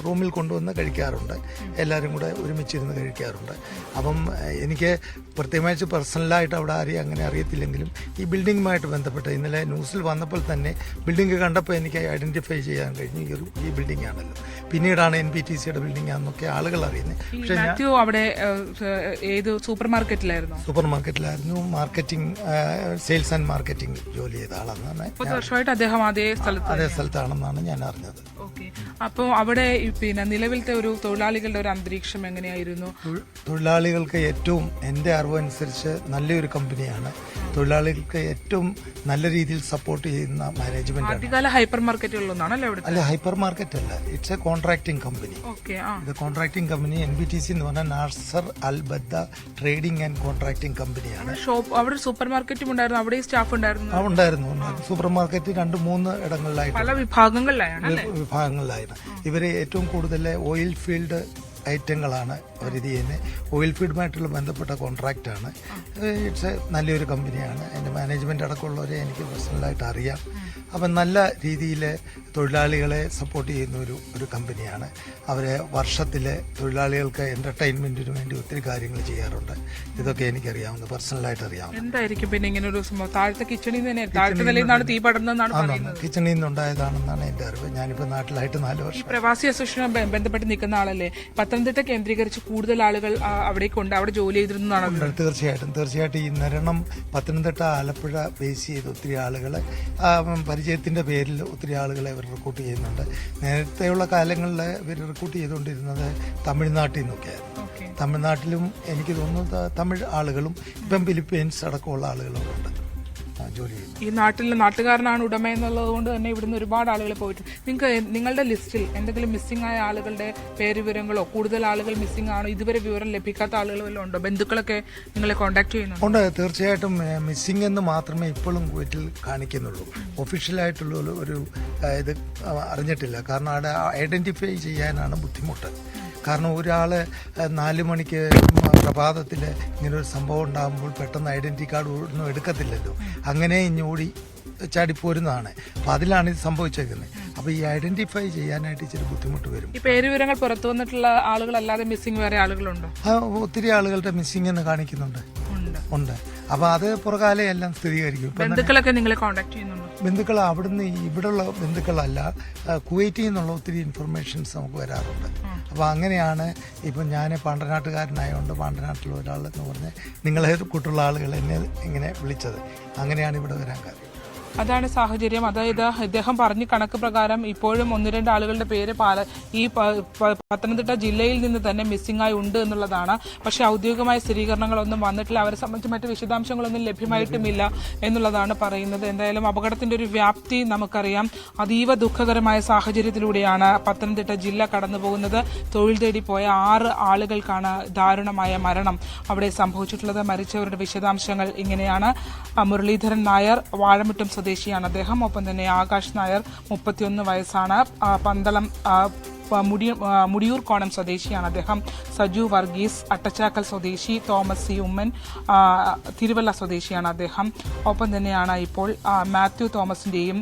റൂമിൽ കൊണ്ടുവന്ന് കഴിക്കാറുണ്ട്. എല്ലാവരും കൂടെ ഒരുമിച്ചിരുന്ന് കഴിക്കാറുണ്ട്. അപ്പം എനിക്ക് പ്രത്യേകിച്ച് പേഴ്സണലായിട്ട് അവിടെ ആരെയും അങ്ങനെ അറിയത്തില്ലെങ്കിലും ഈ ബിൽഡിങ്ങുമായിട്ട് ബന്ധപ്പെട്ട് ഇന്നലെ ന്യൂസിൽ വന്നപ്പോൾ തന്നെ ബിൽഡിംഗ് കണ്ടപ്പോൾ എനിക്ക് ഐഡന്റിഫൈ ചെയ്യാൻ കഴിഞ്ഞു. ഈ ബിൽഡിംഗ് ആണല്ലോ. പിന്നീടാണ് NBTCയുടെ ബിൽഡിംഗ് ആണെന്നൊക്കെ ആളുകൾ അറിയുന്നത്. പക്ഷേ ഞാൻ അവിടെ ഏത് സൂപ്പർ മാർക്കറ്റിലായിരുന്നു മാർക്കറ്റിംഗ്, സെയിൽസ് ആൻഡ് മാർക്കറ്റിംഗ് ജോലി ചെയ്ത ആളെന്നാണ്. 30 വർഷമായിട്ട് അദ്ദേഹം അതേ സ്ഥലത്താണെന്നാണ് ഞാൻ അറിഞ്ഞത്. അപ്പോൾ അവിടെ നിലവിലത്തെ ഒരു തൊഴിലാളികളുടെ ഒരു അന്തരീക്ഷം എങ്ങനെയായിരുന്നു? തൊഴിലാളികൾക്ക് ഏറ്റവും എൻ്റെ അറിവനുസരിച്ച് നല്ലൊരു കമ്പനിയാണ്. തൊഴിലാളികൾക്ക് ഏറ്റവും നല്ല രീതിയിൽ സപ്പോർട്ട് ചെയ്യുന്ന മാനേജ്മെന്റ്. ആദ്യകാല ഹൈപ്പർ മാർക്കറ്റുകളിലൊന്നാണല്ലോ? അല്ല, ഹൈപ്പർ മാർക്കറ്റ് അല്ല, ഇറ്റ്സ് എ കോൺട്രാക്ടിംഗ് കമ്പനി. ഇത് കോൺട്രാക്ടിംഗ് കമ്പനി NBTC എന്ന് പറഞ്ഞാൽ നാസർ അൽ ബദ്ദ ട്രേഡിംഗ് ആൻഡ് കോൺട്രാക്ടിംഗ് കമ്പനിയാണ്. അവിടെ സൂപ്പർ മാർക്കറ്റും ഉണ്ടായിരുന്നു, അവിടെ സ്റ്റാഫ് ഉണ്ടായിരുന്നു. സൂപ്പർ മാർക്കറ്റ് 2-3 ഇടങ്ങളിലായിട്ട് പല വിഭാഗങ്ങളിലായിരുന്നു. ഇവര് ഏറ്റവും കൂടുതൽ ഓയിൽ ഫീൽഡ് ഐറ്റങ്ങളാണ് അവരിത് ചെയ്യുന്നത്. ഓയിൽ ഫീഡുമായിട്ടുള്ള ബന്ധപ്പെട്ട കോൺട്രാക്റ്റാണ്. ഇറ്റ്സ് നല്ലൊരു കമ്പനിയാണ്. എൻ്റെ മാനേജ്മെൻ്റ് അടക്കമുള്ളവരെ എനിക്ക് പേഴ്സണലായിട്ട് അറിയാം. അപ്പം നല്ല രീതിയിൽ തൊഴിലാളികളെ സപ്പോർട്ട് ചെയ്യുന്ന ഒരു കമ്പനിയാണ്. അവർ വർഷത്തിൽ തൊഴിലാളികൾക്ക് എൻ്റർടൈൻമെൻറ്റിന് വേണ്ടി ഒത്തിരി കാര്യങ്ങൾ ചെയ്യാറുണ്ട്. ഇതൊക്കെ എനിക്കറിയാവുന്ന, പേഴ്സണലായിട്ട് അറിയാവുന്ന. എന്തായിരിക്കും പിന്നെ ഇങ്ങനെ ഒരു സംഭവം? താഴത്തെ കിച്ചണിൽ നിന്ന് താഴത്തെ നിലയിൽ നിന്നാണ് തീ പടർന്നതെന്നാണ് പറയുന്നത്. കിച്ചണിൽ നിന്നുണ്ടായതാണെന്നാണ് എൻ്റെ അറിവ്. ഞാനിപ്പോൾ നാട്ടിലായിട്ട് 4 വർഷം. പ്രവാസി അസോസിയേഷൻ ബന്ധപ്പെട്ട് നിൽക്കുന്ന ആളല്ലേ? പത്തനംതിട്ട കേന്ദ്രീകരിച്ച് കൂടുതൽ ആളുകൾ അവിടേക്കുണ്ട്, അവിടെ ജോലി ചെയ്തിരുന്നതാണ്. തീർച്ചയായിട്ടും ഈ നിരണം പത്തനംതിട്ട ആലപ്പുഴ ബേസ് ചെയ്ത് ഒത്തിരി ആളുകൾ പരിചയത്തിൻ്റെ പേരിൽ ഒത്തിരി ആളുകളെ ഇവർ റിക്രൂട്ട് ചെയ്യുന്നുണ്ട്. നേരത്തെയുള്ള കാലങ്ങളിൽ ഇവർ റിക്രൂട്ട് ചെയ്തുകൊണ്ടിരുന്നത് തമിഴ്നാട്ടിൽ നിന്നൊക്കെയായിരുന്നു. തമിഴ്നാട്ടിലും എനിക്ക് തോന്നുന്നു തമിഴ് ആളുകളും ഇപ്പം ഫിലിപ്പീൻസ് അടക്കമുള്ള ആളുകളും ഉണ്ട് ജോലി ചെയ്യുന്നു. ഈ നാട്ടുകാരനാണ് ഉടമ എന്നുള്ളത് കൊണ്ട് തന്നെ ഇവിടുന്ന് ഒരുപാട് ആളുകൾ പോയിട്ടുണ്ട്. നിങ്ങളുടെ ലിസ്റ്റിൽ എന്തെങ്കിലും മിസ്സിംഗ് ആയ ആളുകളുടെ പേരുവിവരങ്ങളോ, കൂടുതൽ ആളുകൾ മിസ്സിംഗ് ആണോ, ഇതുവരെ വിവരം ലഭിക്കാത്ത ആളുകൾ വല്ലതും ഉണ്ടോ? ബന്ധുക്കളൊക്കെ നിങ്ങളെ കോൺടാക്ട് ചെയ്യുന്നുണ്ടോ? ഉണ്ട്, തീർച്ചയായിട്ടും. മിസ്സിംഗ് എന്ന് മാത്രമേ ഇപ്പോഴും കുവൈറ്റിൽ കാണിക്കുന്നുള്ളൂ. ഒഫീഷ്യലായിട്ടുള്ള ഒരു ഇത് അറിഞ്ഞിട്ടില്ല. കാരണം അവിടെ ഐഡന്റിഫൈ ചെയ്യാനാണ് ബുദ്ധിമുട്ട്. കാരണം ഒരാൾ 4 മണിക്ക് പ്രഭാതത്തിൽ ഇങ്ങനൊരു സംഭവം ഉണ്ടാകുമ്പോൾ പെട്ടെന്ന് ഐഡന്റിറ്റി കാർഡ് ഒന്നും എടുക്കത്തില്ലല്ലോ. അങ്ങനെ ഇഞ്ഞോടി ചാടിപ്പോരുന്നതാണ്. അപ്പം അതിലാണ് ഇത് സംഭവിച്ചേക്കുന്നത്. അപ്പോൾ ഈ ഐഡന്റിഫൈ ചെയ്യാനായിട്ട് ഇച്ചിരി ബുദ്ധിമുട്ട് വരും. ഈ പേരുവിവരങ്ങൾ പുറത്തു വന്നിട്ടുള്ള ആളുകളല്ലാതെ മിസ്സിംഗ് വേറെ ആളുകളുണ്ടോ? ഒത്തിരി ആളുകളുടെ മിസ്സിംഗ് എന്ന് കാണിക്കുന്നുണ്ട്. ഉണ്ട്. അപ്പോൾ അത് പുറകാലെ എല്ലാം സ്ഥിരീകരിക്കും. ബന്ധുക്കളൊക്കെ നിങ്ങളെ കോൺടാക്ട് ചെയ്യുന്നുണ്ടോ? ബന്ധുക്കൾ അവിടുന്ന് ഇവിടെയുള്ള ബന്ധുക്കളല്ല, കുവൈറ്റിൽ നിന്നുള്ള ഒത്തിരി ഇൻഫർമേഷൻസ് നമുക്ക് വരാറുണ്ട്. അപ്പോൾ അങ്ങനെയാണ് ഇപ്പം ഞാൻ പാണ്ടനാട്ടുകാരനായതുകൊണ്ട് പാണ്ടനാട്ടിൽ ഒരാളെന്ന് പറഞ്ഞ് നിങ്ങളെ കൂട്ടുള്ള ആളുകൾ എന്നെ ഇങ്ങനെ വിളിച്ചത്. അങ്ങനെയാണ് ഇവിടെ വരാൻ കാര്യം. അതാണ് സാഹചര്യം. അതായത് ഇദ്ദേഹം പറഞ്ഞ കണക്ക് പ്രകാരം ഇപ്പോഴും 1-2 ആളുകളുടെ പേര് ഈ പത്തനംതിട്ട ജില്ലയിൽ നിന്ന് തന്നെ മിസ്സിംഗ് ആയി ഉണ്ട് എന്നുള്ളതാണ്. പക്ഷേ ഔദ്യോഗികമായ സ്ഥിരീകരണങ്ങളൊന്നും വന്നിട്ടില്ല. അവരെ സംബന്ധിച്ച് മറ്റ് വിശദാംശങ്ങളൊന്നും ലഭ്യമായിട്ടുമില്ല എന്നുള്ളതാണ് പറയുന്നത്. എന്തായാലും അപകടത്തിന്റെ ഒരു വ്യാപ്തി നമുക്കറിയാം. അതീവ ദുഃഖകരമായ സാഹചര്യത്തിലൂടെയാണ് പത്തനംതിട്ട ജില്ല കടന്നു പോകുന്നത്. തൊഴിൽ തേടി പോയ 6 ആളുകൾക്കാണ് ദാരുണമായ മരണം അവിടെ സംഭവിച്ചിട്ടുള്ളത്. മരിച്ചവരുടെ വിശദാംശങ്ങൾ ഇങ്ങനെയാണ്. മുരളീധരൻ നായർ വാഴമുട്ടം സ്വദേശിയാണ് അദ്ദേഹം. ഒപ്പം തന്നെ ആകാശ് നായർ 31 വയസ്സാണ്. പന്തളം മുടിയൂർ കോണം സ്വദേശിയാണ് അദ്ദേഹം. സജു വർഗീസ് അട്ടച്ചാക്കൽ സ്വദേശി. തോമസ് സി ഉമ്മൻ തിരുവല്ല സ്വദേശിയാണ് അദ്ദേഹം. ഒപ്പം തന്നെയാണ് ഇപ്പോൾ മാത്യു തോമസിന്റെയും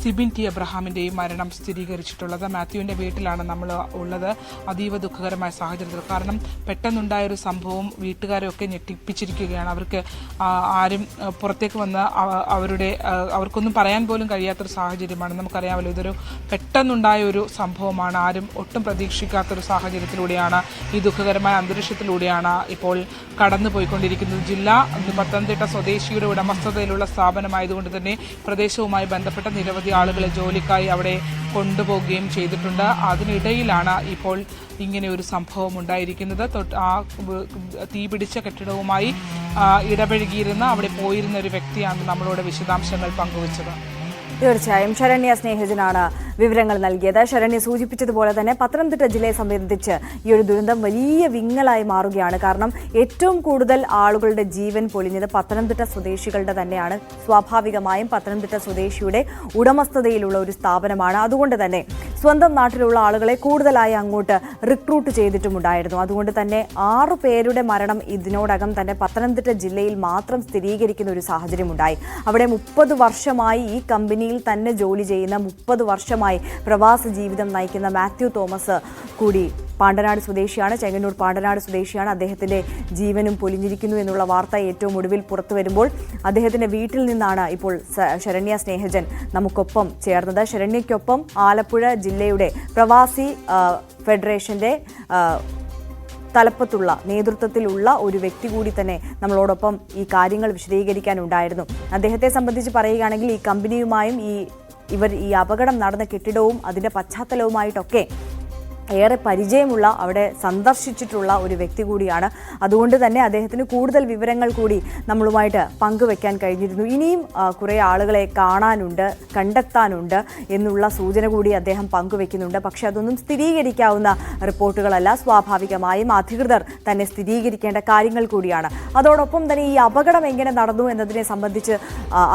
സിബിൻ ടി എബ്രഹാമിന്റെയും മരണം സ്ഥിരീകരിച്ചിട്ടുള്ളത്. മാത്യുവിന്റെ വീട്ടിലാണ് നമ്മൾ ഉള്ളത്. അതീവ ദുഃഖകരമായ സാഹചര്യത്തിൽ, കാരണം പെട്ടെന്നുണ്ടായൊരു സംഭവം വീട്ടുകാരെയൊക്കെ ഞെട്ടിപ്പിച്ചിരിക്കുകയാണ്. അവർക്ക് ആരും പുറത്തേക്ക് വന്ന് അവർക്കൊന്നും പറയാൻ പോലും കഴിയാത്തൊരു സാഹചര്യമാണ്. നമുക്കറിയാമല്ലോ, ഇതൊരു പെട്ടെന്നുണ്ടായ ഒരു സംഭവമാണ്. ആരും ഒട്ടും പ്രതീക്ഷിക്കാത്തൊരു സാഹചര്യത്തിലൂടെയാണ്, ഈ ദുഃഖകരമായ അന്തരീക്ഷത്തിലൂടെയാണ് ഇപ്പോൾ കടന്നുപോയിക്കൊണ്ടിരിക്കുന്നത്. ജില്ല പത്തനംതിട്ട സ്വദേശിയുടെ ഉടമസ്ഥതയിലുള്ള സ്ഥാപനമായതുകൊണ്ട് തന്നെ പ്രദേശവുമായി ബന്ധപ്പെട്ട നിരവധി ആളുകളെ ജോലിക്കായി അവിടെ കൊണ്ടുപോവുകയും ചെയ്തിട്ടുണ്ട്. അതിനിടയിലാണ് ഇപ്പോൾ ഇങ്ങനെ ഒരു സംഭവം ഉണ്ടായിരിക്കുന്നത്. തീപിടിച്ച കെട്ടിടവുമായി ഇടപഴകിയിരുന്ന അവിടെ പോയിരുന്ന ഒരു വ്യക്തിയാണ് നമ്മളോട് വിശദാംശങ്ങൾ പങ്കുവച്ചത്. തീർച്ചയായും ശരണ്യ സ്നേഹജനാണ് വിവരങ്ങൾ നൽകിയത്. ശരണ്യ സൂചിപ്പിച്ചതുപോലെ തന്നെ പത്തനംതിട്ട ജില്ലയെ സംബന്ധിച്ച് ഈ ഒരു ദുരന്തം വലിയ വിങ്ങലായി മാറുകയാണ്. കാരണം ഏറ്റവും കൂടുതൽ ആളുകളുടെ ജീവൻ പൊലിഞ്ഞത് പത്തനംതിട്ട സ്വദേശികളുടെ തന്നെയാണ്. സ്വാഭാവികമായും പത്തനംതിട്ട സ്വദേശിയുടെ ഉടമസ്ഥതയിലുള്ള ഒരു സ്ഥാപനമാണ്. അതുകൊണ്ട് തന്നെ സ്വന്തം നാട്ടിലുള്ള ആളുകളെ കൂടുതലായി അങ്ങോട്ട് റിക്രൂട്ട് ചെയ്തിട്ടുമുണ്ടായിരുന്നു. അതുകൊണ്ട് തന്നെ 6 പേരുടെ മരണം ഇതിനോടകം തന്നെ പത്തനംതിട്ട ജില്ലയിൽ മാത്രം സ്ഥിരീകരിക്കുന്ന ഒരു സാഹചര്യമുണ്ടായി. അവിടെ 30 വർഷമായി ഈ കമ്പനിയിൽ തന്നെ ജോലി ചെയ്യുന്ന, 30 വർഷമായി പ്രവാസ ജീവിതം നയിക്കുന്ന മാത്യു തോമസ് കൂടി പാണ്ടനാട് സ്വദേശിയാണ്. ചെങ്ങന്നൂർ പാണ്ടനാട് സ്വദേശിയാണ്. അദ്ദേഹത്തിന്റെ ജീവനും പൊലിഞ്ഞിരിക്കുന്നു എന്നുള്ള വാർത്ത ഏറ്റവും ഒടുവിൽ പുറത്തു വരുമ്പോൾ അദ്ദേഹത്തിന്റെ വീട്ടിൽ നിന്നാണ് ഇപ്പോൾ ശരണ്യ സ്നേഹജൻ നമുക്കൊപ്പം ചേർന്നത്. ശരണ്യയ്ക്കൊപ്പം ആലപ്പുഴ ജില്ലയുടെ പ്രവാസി ഫെഡറേഷന്റെ തലപ്പത്തുള്ള നേതൃത്വത്തിലുള്ള ഒരു വ്യക്തി കൂടി തന്നെ നമ്മളോടൊപ്പം ഈ കാര്യങ്ങൾ വിശദീകരിക്കാനുണ്ടായിരുന്നു. അദ്ദേഹത്തെ സംബന്ധിച്ച് പറയുകയാണെങ്കിൽ ഈ കമ്പനിയുമായും ഈ അപകടം നടന്ന കെട്ടിടവും അതിന്റെ പശ്ചാത്തലവുമായിട്ടൊക്കെ ഏറെ പരിചയമുള്ള, അവിടെ സന്ദർശിച്ചിട്ടുള്ള ഒരു വ്യക്തി കൂടിയാണ്. അതുകൊണ്ട് തന്നെ അദ്ദേഹത്തിന് കൂടുതൽ വിവരങ്ങൾ കൂടി നമ്മളുമായിട്ട് പങ്കുവെക്കാൻ കഴിഞ്ഞിരുന്നു. ഇനിയും കുറേ ആളുകളെ കാണാനുണ്ട്, കണ്ടെത്താനുണ്ട് എന്നുള്ള സൂചന കൂടി അദ്ദേഹം പങ്കുവെക്കുന്നുണ്ട്. പക്ഷെ അതൊന്നും സ്ഥിരീകരിക്കാവുന്ന റിപ്പോർട്ടുകളല്ല. സ്വാഭാവികമായും അധികൃതർ തന്നെ സ്ഥിരീകരിക്കേണ്ട കാര്യങ്ങൾ കൂടിയാണ്. അതോടൊപ്പം തന്നെ ഈ അപകടം എങ്ങനെ നടന്നു എന്നതിനെ സംബന്ധിച്ച്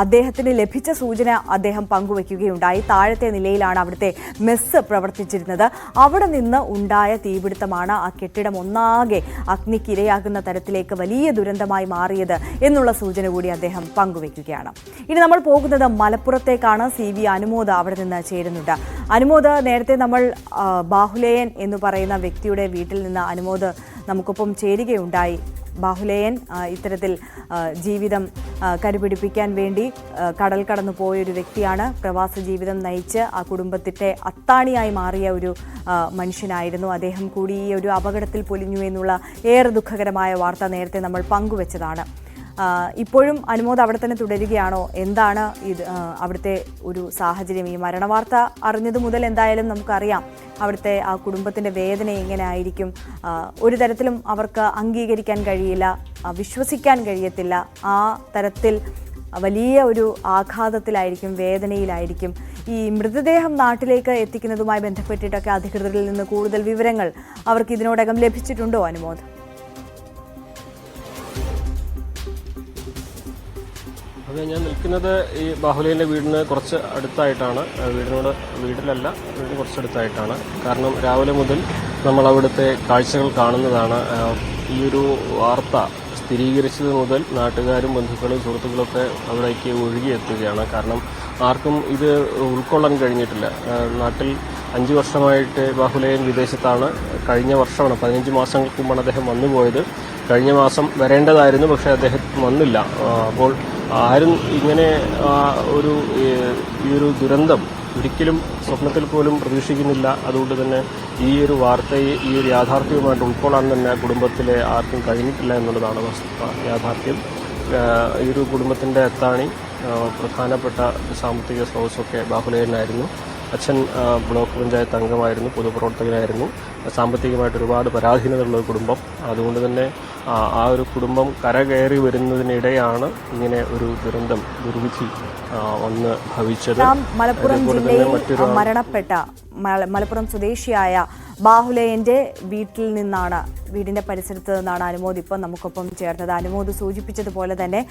അദ്ദേഹത്തിന് ലഭിച്ച സൂചന അദ്ദേഹം പങ്കുവെക്കുകയുണ്ടായി. താഴത്തെ നിലയിലാണ് അവിടുത്തെ മെസ്സ് പ്രവർത്തിച്ചിരുന്നത്. അവിടെ നിന്ന് ഉണ്ടായ തീപിടുത്തമാണ് ആ കെട്ടിടം ഒന്നാകെ അഗ്നിക്കിരയാകുന്ന തരത്തിലേക്ക് വലിയ ദുരന്തമായി മാറിയത് എന്നുള്ള സൂചന കൂടി അദ്ദേഹം പങ്കുവയ്ക്കുകയാണ്. ഇനി നമ്മൾ പോകുന്നത് മലപ്പുറത്തേക്കാണ്. CV അനുമോദ് അവിടെ നിന്ന് ചേരുന്നുണ്ട്. അനുമോദ്, നേരത്തെ നമ്മൾ ബാഹുലേയൻ എന്ന് പറയുന്ന വ്യക്തിയുടെ വീട്ടിൽ നിന്ന് അനുമോദ് നമുക്കൊപ്പം ചേരുകയുണ്ടായി. ബാഹുലേയൻ ഇത്തരത്തിൽ ജീവിതം കരുപിടിപ്പിക്കാൻ വേണ്ടി കടൽ കടന്നു പോയൊരു വ്യക്തിയാണ്. പ്രവാസ ജീവിതം നയിച്ച് ആ കുടുംബത്തിൻ്റെ അത്താണിയായി മാറിയ ഒരു മനുഷ്യനായിരുന്നു. അദ്ദേഹം കൂടി ഈ ഒരു അപകടത്തിൽ പൊലിഞ്ഞു എന്നുള്ള ഏറെ ദുഃഖകരമായ വാർത്ത നേരത്തെ നമ്മൾ പങ്കുവച്ചതാണ്. ഇപ്പോഴും അനുമോദ് അവിടെ തന്നെ തുടരുകയാണോ? എന്താണ് ഇത് അവിടുത്തെ ഒരു സാഹചര്യം? ഈ മരണവാർത്ത അറിഞ്ഞതു മുതൽ എന്തായാലും നമുക്കറിയാം അവിടുത്തെ ആ കുടുംബത്തിൻ്റെ വേദന എങ്ങനെ ആയിരിക്കും. ഒരു തരത്തിലും അവർക്ക് അംഗീകരിക്കാൻ കഴിയില്ല, വിശ്വസിക്കാൻ കഴിയത്തില്ല. ആ തരത്തിൽ വലിയ ഒരു ആഘാതത്തിലായിരിക്കും, വേദനയിലായിരിക്കും. ഈ മൃതദേഹം നാട്ടിലേക്ക് എത്തിക്കുന്നതുമായി ബന്ധപ്പെട്ടിട്ടൊക്കെ അധികൃതരിൽ നിന്ന് കൂടുതൽ വിവരങ്ങൾ അവർക്ക് ഇതിനോടകം ലഭിച്ചിട്ടുണ്ടോ അനുമോദ്? അതെ, ഞാൻ നിൽക്കുന്നത് ഈ ബാഹുലേൻ്റെ വീടിന് കുറച്ച് അടുത്തായിട്ടാണ്. വീടിലല്ല, വീടിന് കുറച്ചടുത്തായിട്ടാണ്. കാരണം രാവിലെ മുതൽ നമ്മൾ അവിടുത്തെ കാഴ്ചകൾ കാണുന്നതാണ്. ഈ ഒരു വാർത്ത സ്ഥിരീകരിച്ചത് മുതൽ നാട്ടുകാരും ബന്ധുക്കളും സുഹൃത്തുക്കളൊക്കെ അവിടേക്ക് ഒഴുകിയെത്തുകയാണ്. കാരണം ആർക്കും ഇത് ഉൾക്കൊള്ളാൻ കഴിഞ്ഞിട്ടില്ല. നാട്ടിൽ 5 വർഷമായിട്ട് ബാഹുലേയൻ വിദേശത്താണ്. കഴിഞ്ഞ വർഷമാണ്, 15 മാസങ്ങൾക്ക് മുമ്പാണ് അദ്ദേഹം വന്നുപോയത്. കഴിഞ്ഞ മാസം വരേണ്ടതായിരുന്നു, പക്ഷേ അദ്ദേഹം വന്നില്ല. അപ്പോൾ ആരും ഇങ്ങനെ ഈ ഒരു ദുരന്തം ഒരിക്കലും സ്വപ്നത്തിൽ പോലും പ്രതീക്ഷിക്കുന്നില്ല. അതുകൊണ്ട് തന്നെ ഈ ഒരു വാർത്തയെ, ഈ ഒരു യാഥാർത്ഥ്യവുമായിട്ട് ഉൾക്കൊള്ളാൻ തന്നെ കുടുംബത്തിലെ ആർക്കും കഴിഞ്ഞിട്ടില്ല എന്നുള്ളതാണ് യാഥാർത്ഥ്യം. ഈ ഒരു കുടുംബത്തിൻ്റെ അത്താണി, പ്രധാനപ്പെട്ട സാമ്പത്തിക സ്രോതസ്സൊക്കെ ബാഹുലേയനായിരുന്നു. അച്ഛൻ ബ്ലോക്ക് പഞ്ചായത്ത് അംഗമായിരുന്നു, പൊതുപ്രവർത്തകനായിരുന്നു. സാമ്പത്തികമായിട്ട് ഒരുപാട് പരാധീനതയുള്ള ഒരു കുടുംബം. അതുകൊണ്ട് തന്നെ ആ ഒരു കുടുംബം കരകയറി വരുന്നതിനിടെയാണ് ഇങ്ങനെ ഒരു ദുർവിധി വന്ന് ഭവിച്ചത്. മലപ്പുറം ജില്ലയിൽ മരണപ്പെട്ട മലപ്പുറം സ്വദേശിയായ ബാഹുലേയന്റെ വീടിന്റെ പരിസരത്ത് നിന്നാണ് അനുമോദ് ഇപ്പം നമുക്കൊപ്പം ചേർന്നത്. അനുമോദ് സൂചിപ്പിച്ചതുപോലെ തന്നെ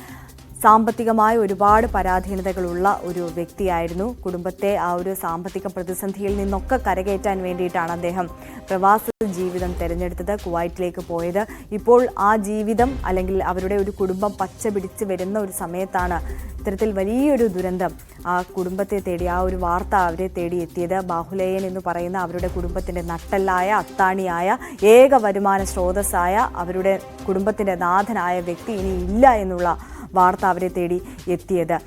സാമ്പത്തികമായ ഒരുപാട് പരാധീനതകളുള്ള ഒരു വ്യക്തിയായിരുന്നു. കുടുംബത്തെ ആ ഒരു സാമ്പത്തിക പ്രതിസന്ധിയിൽ നിന്നൊക്കെ കരകയറ്റാൻ വേണ്ടിയിട്ടാണ് അദ്ദേഹം പ്രവാസ ജീവിതം തിരഞ്ഞെടുത്തത്, കുവൈറ്റിലേക്ക് പോയത്. ഇപ്പോൾ ആ ജീവിതം അല്ലെങ്കിൽ അവരുടെ ഒരു കുടുംബം പച്ച പിടിച്ച് വരുന്ന ഒരു സമയത്താണ് ഇത്തരത്തിൽ വലിയൊരു ദുരന്തം ആ കുടുംബത്തെ തേടി, ആ ഒരു വാർത്ത അവരെ തേടി എത്തിയത്. ബാഹുലേയൻ എന്ന് പറയുന്ന അവരുടെ കുടുംബത്തിൻ്റെ നട്ടെല്ലായ, അത്താണിയായ, ഏക വരുമാന സ്രോതസ്സായ, അവരുടെ കുടുംബത്തിൻ്റെ നാഥനായ വ്യക്തി ഇനി ഇല്ല എന്നുള്ള വാർത്ത അവരെ തേടി എത്തിയത്.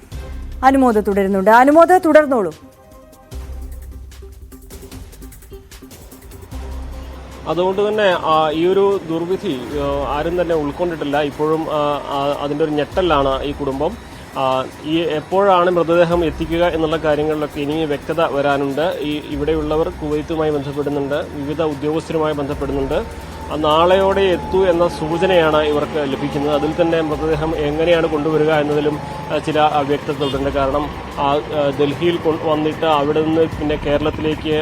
അനുമോദ് തുടരുന്നുണ്ട്. അനുമോദ് തുടർന്നോളൂ. അതുകൊണ്ട് തന്നെ ഈ ഒരു ദുർവിധി ആരും തന്നെ ഉൾക്കൊണ്ടിട്ടില്ല. ഇപ്പോഴും അതിൻ്റെ ഒരു ഞെട്ടലാണ് ഈ കുടുംബം. എപ്പോഴാണ് മൃതദേഹം എത്തിക്കുക എന്നുള്ള കാര്യങ്ങളിലൊക്കെ ഇനി വ്യക്തത വരാനുണ്ട്. ഇവിടെയുള്ളവർ കുവൈത്തുമായി ബന്ധപ്പെടുന്നുണ്ട്, വിവിധ ഉദ്യോഗസ്ഥരുമായി ബന്ധപ്പെടുന്നുണ്ട്. നാളെയോടെ എത്തൂ എന്ന സൂചനയാണ് ഇവർക്ക് ലഭിക്കുന്നത്. അതിൽ തന്നെ മൃതദേഹം എങ്ങനെയാണ് കൊണ്ടുവരിക എന്നതിലും ചില അവ്യക്തതകളുണ്ട്. കാരണം ഡൽഹിയിൽ വന്നിട്ട് അവിടെ നിന്ന് പിന്നെ കേരളത്തിലേക്ക്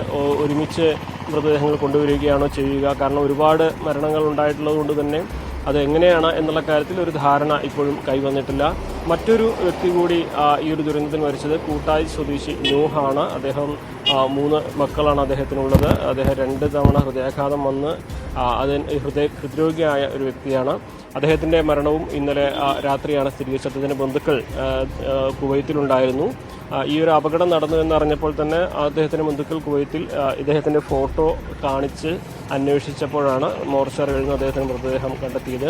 ഒരുമിച്ച് മൃതദേഹങ്ങൾ കൊണ്ടുവരികയാണോ ചെയ്യുക? കാരണം ഒരുപാട് മരണങ്ങൾ ഉണ്ടായിട്ടുള്ളത് കൊണ്ട് തന്നെ അതെങ്ങനെയാണ് എന്നുള്ള കാര്യത്തിൽ ഒരു ധാരണ ഇപ്പോഴും കൈവന്നിട്ടില്ല. മറ്റൊരു വ്യക്തി കൂടി ഈ ഒരു ദുരന്തത്തിൽ മരിച്ചത് കൂട്ടായി സ്വദേശി നൂഹാണ്. അദ്ദേഹം 3 മക്കളാണ് അദ്ദേഹത്തിനുള്ളത്. അദ്ദേഹം 2 തവണ ഹൃദയാഘാതം വന്ന് ഹൃദ്രോഗിയായ ഒരു വ്യക്തിയാണ്. അദ്ദേഹത്തിൻ്റെ മരണവും ഇന്നലെ രാത്രിയാണ് സ്ഥിരീകരിച്ചത്. അദ്ദേഹത്തിൻ്റെ ബന്ധുക്കൾ കുവൈത്തിലുണ്ടായിരുന്നു. ഈ ഒരു അപകടം നടന്നു എന്നറിഞ്ഞപ്പോൾ തന്നെ അദ്ദേഹത്തിൻ്റെ ബന്ധുക്കൾ കുവൈത്തിൽ ഇദ്ദേഹത്തിൻ്റെ ഫോട്ടോ കാണിച്ച് അന്വേഷിച്ചപ്പോഴാണ് മോർച്ചറിയിൽ നിന്ന് അദ്ദേഹത്തിൻ്റെ മൃതദേഹം കണ്ടെത്തിയത്.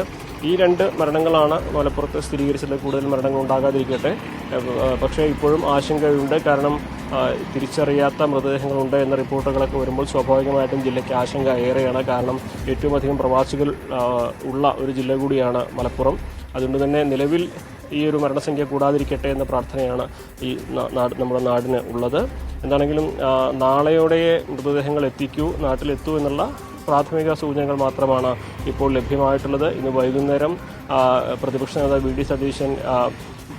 ഈ 2 മരണങ്ങളാണ് മലപ്പുറത്ത് സ്ഥിരീകരിച്ചത്. കൂടുതൽ മരണങ്ങൾ ഉണ്ടാകാതിരിക്കട്ടെ. പക്ഷേ ഇപ്പോഴും ആശങ്കയുണ്ട്. കാരണം തിരിച്ചറിയാത്ത മൃതദേഹങ്ങളുണ്ട് എന്ന റിപ്പോർട്ടുകളൊക്കെ വരുമ്പോൾ സ്വാഭാവികമായിട്ടും ജില്ലയ്ക്ക് ആശങ്ക ഏറെയാണ്. കാരണം ഏറ്റവും അധികം പ്രവാസികൾ ഉള്ള ഒരു ജില്ല കൂടിയാണ് മലപ്പുറം. അതുകൊണ്ട് തന്നെ നിലവിൽ ഈ ഒരു മരണസംഖ്യ കൂടാതിരിക്കട്ടെ എന്ന പ്രാർത്ഥനയാണ് ഈ നമ്മുടെ നാടിന് ഉള്ളത്. എന്താണെങ്കിലും നാളെയോടെ മൃതദേഹങ്ങൾ നാട്ടിലെത്തൂ എന്നുള്ള പ്രാഥമിക സൂചനകൾ മാത്രമാണ് ഇപ്പോൾ ലഭ്യമായിട്ടുള്ളത്. ഇന്ന് വൈകുന്നേരം പ്രതിപക്ഷ നേതാവ് VD സതീശൻ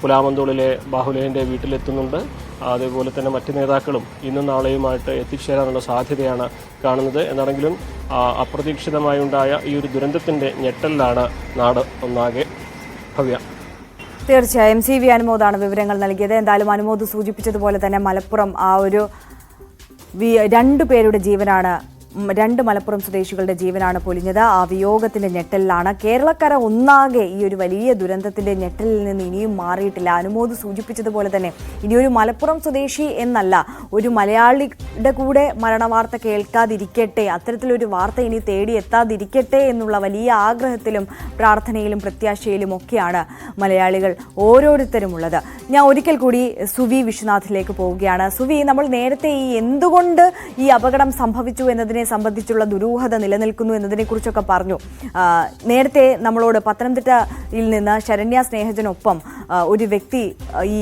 പുലാമന്തോളിലെ ബാഹുലേയൻ്റെ വീട്ടിലെത്തുന്നുണ്ട്. അതേപോലെ തന്നെ മറ്റ് നേതാക്കളും ഇന്നും നാളെയുമായിട്ട് എത്തിച്ചേരാനുള്ള സാധ്യതയാണ് കാണുന്നത്. എന്നാണെങ്കിലും അപ്രതീക്ഷിതമായി ഉണ്ടായ ഈ ഒരു ദുരന്തത്തിൻ്റെ ഞെട്ടലിലാണ് നാട് ഒന്നാകെ. ഭവ്യ. തീർച്ചയായും CV അനുമോദാണ് വിവരങ്ങൾ നൽകിയത്. എന്തായാലും അനുമോദ് സൂചിപ്പിച്ചതുപോലെ തന്നെ മലപ്പുറം ആ ഒരു 2 പേരുടെ ജീവനാണ് 2 മലപ്പുറം സ്വദേശികളുടെ ജീവനാണ് പൊലിഞ്ഞത്. ആ വിയോഗത്തിന്റെ ഞെട്ടലിലാണ് കേരളക്കര ഒന്നാകെ. ഈ ഒരു വലിയ ദുരന്തത്തിന്റെ ഞെട്ടലിൽ നിന്ന് ഇനിയും മാറിയിട്ടില്ല. അനുമോദ് സൂചിപ്പിച്ചതുപോലെ തന്നെ ഇനിയൊരു മലപ്പുറം സ്വദേശി എന്നല്ല, ഒരു മലയാളിയുടെ കൂടെ മരണവാർത്ത കേൾക്കാതിരിക്കട്ടെ, അത്തരത്തിലൊരു വാർത്ത ഇനി തേടിയെത്താതിരിക്കട്ടെ എന്നുള്ള വലിയ ആഗ്രഹത്തിലും പ്രാർത്ഥനയിലും പ്രത്യാശയിലും ഒക്കെയാണ് മലയാളികൾ ഓരോരുത്തരുമുള്ളത്. ഞാൻ ഒരിക്കൽ കൂടി സുവി വിശ്വനാഥിലേക്ക് പോവുകയാണ്. സുവി, നമ്മൾ നേരത്തെ ഈ എന്തുകൊണ്ട് ഈ അപകടം സംഭവിച്ചു എന്നതിനെ സംബന്ധിച്ചുള്ള ദുരൂഹത നിലനിൽക്കുന്നു എന്നതിനെക്കുറിച്ചൊക്കെ പറഞ്ഞു. നേരത്തെ നമ്മളോട് പത്തനംതിട്ടയിൽ നിന്ന് ശരണ്യ സ്നേഹജനൊപ്പം ഒരു വ്യക്തി, ഈ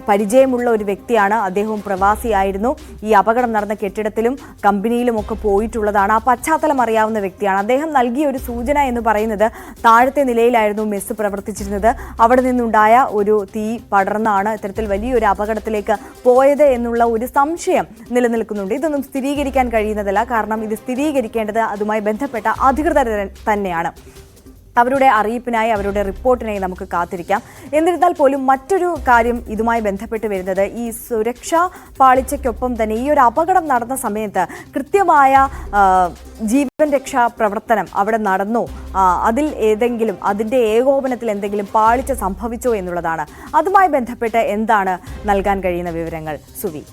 പരിചയമുള്ള ഒരു വ്യക്തിയാണ്, അദ്ദേഹവും പ്രവാസിയായിരുന്നു, ഈ അപകടം നടന്ന കെട്ടിടത്തിലും കമ്പനിയിലും ഒക്കെ പോയിട്ടുള്ളതാണ്, ആ പശ്ചാത്തലം അറിയാവുന്ന വ്യക്തിയാണ്. അദ്ദേഹം നൽകിയ ഒരു സൂചന എന്ന് പറയുന്നത് താഴത്തെ നിലയിലായിരുന്നു മെസ്സ് പ്രവർത്തിച്ചിരുന്നത്, അവിടെ നിന്നുണ്ടായ ഒരു തീ പടർന്നാണ് ഇത്തരത്തിൽ വലിയൊരു അപകടത്തിലേക്ക് പോയത് എന്നുള്ള ഒരു സംശയം നിലനിൽക്കുന്നുണ്ട്. ഇതൊന്നും സ്ഥിരീകരിക്കാൻ കഴിയുന്നതല്ല, കാരണം ഇത് സ്ഥിരീകരിക്കേണ്ടത് അതുമായി ബന്ധപ്പെട്ട അധികൃതർ തന്നെയാണ്. അവരുടെ അറിയിപ്പിനായി, അവരുടെ റിപ്പോർട്ടിനായി നമുക്ക് കാത്തിരിക്കാം. എന്നിരുന്നാൽ പോലും മറ്റൊരു കാര്യം ഇതുമായി ബന്ധപ്പെട്ട് വരുന്നത്, ഈ സുരക്ഷാ പാളിച്ചയ്ക്കൊപ്പം തന്നെ ഈ ഒരു അപകടം നടന്ന സമയത്ത് കൃത്യമായ ജീവൻ രക്ഷാ പ്രവർത്തനം അവിടെ നടന്നോ, അതിന്റെ ഏകോപനത്തിൽ എന്തെങ്കിലും പാളിച്ച സംഭവിച്ചോ എന്നുള്ളതാണ്. അതുമായി ബന്ധപ്പെട്ട് എന്താണ് നൽകാൻ കഴിയുന്ന വിവരങ്ങൾ സുവി?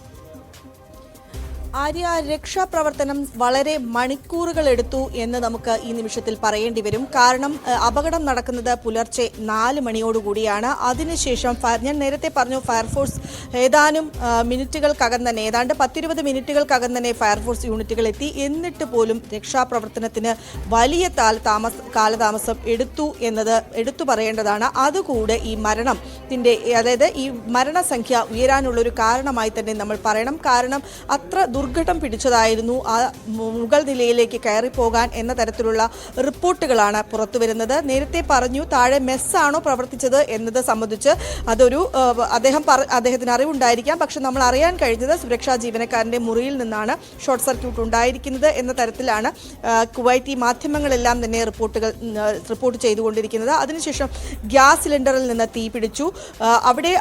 ആര്യ, രക്ഷാപ്രവർത്തനം വളരെ മണിക്കൂറുകൾ എടുത്തു എന്ന് നമുക്ക് ഈ നിമിഷത്തിൽ പറയേണ്ടി വരും. കാരണം അപകടം നടക്കുന്നത് പുലർച്ചെ 4 മണിയോടുകൂടിയാണ്. അതിനുശേഷം ഞാൻ നേരത്തെ പറഞ്ഞു, ഫയർഫോഴ്സ് ഏതാനും മിനിറ്റുകൾക്കകം തന്നെ, ഏതാണ്ട് 10-20 മിനിറ്റുകൾക്കകം തന്നെ ഫയർഫോഴ്സ് യൂണിറ്റുകൾ എത്തി. എന്നിട്ട് പോലും രക്ഷാപ്രവർത്തനത്തിന് വലിയ കാലതാമസം എടുത്തു എന്നത് എടുത്തു പറയേണ്ടതാണ്. അതുകൂടെ ഈ മരണത്തിന്റെ, അതായത് ഈ മരണസംഖ്യ ഉയരാനുള്ളൊരു കാരണമായി തന്നെ നമ്മൾ പറയണം. കാരണം അത്ര ദുർഘടം പിടിച്ചതായിരുന്നു ആ മുകൾ നിലയിലേക്ക് കയറിപ്പോകാൻ എന്ന തരത്തിലുള്ള റിപ്പോർട്ടുകളാണ് പുറത്തുവരുന്നത്. നേരത്തെ പറഞ്ഞു, താഴെ മെസ്സാണോ പ്രവർത്തിച്ചത് എന്നത് സംബന്ധിച്ച് അതൊരു അദ്ദേഹത്തിന് അറിവുണ്ടായിരിക്കാം. പക്ഷെ നമ്മൾ അറിയാൻ കഴിഞ്ഞത് സുരക്ഷാ ജീവനക്കാരൻ്റെ മുറിയിൽ നിന്നാണ് ഷോർട്ട് സർക്യൂട്ട് ഉണ്ടായിരിക്കുന്നത് എന്ന തരത്തിലാണ് കുവൈറ്റി മാധ്യമങ്ങളെല്ലാം തന്നെ റിപ്പോർട്ട് ചെയ്തുകൊണ്ടിരിക്കുന്നത്. അതിനുശേഷം ഗ്യാസ് സിലിണ്ടറിൽ നിന്ന് തീ പിടിച്ചു. അവിടെ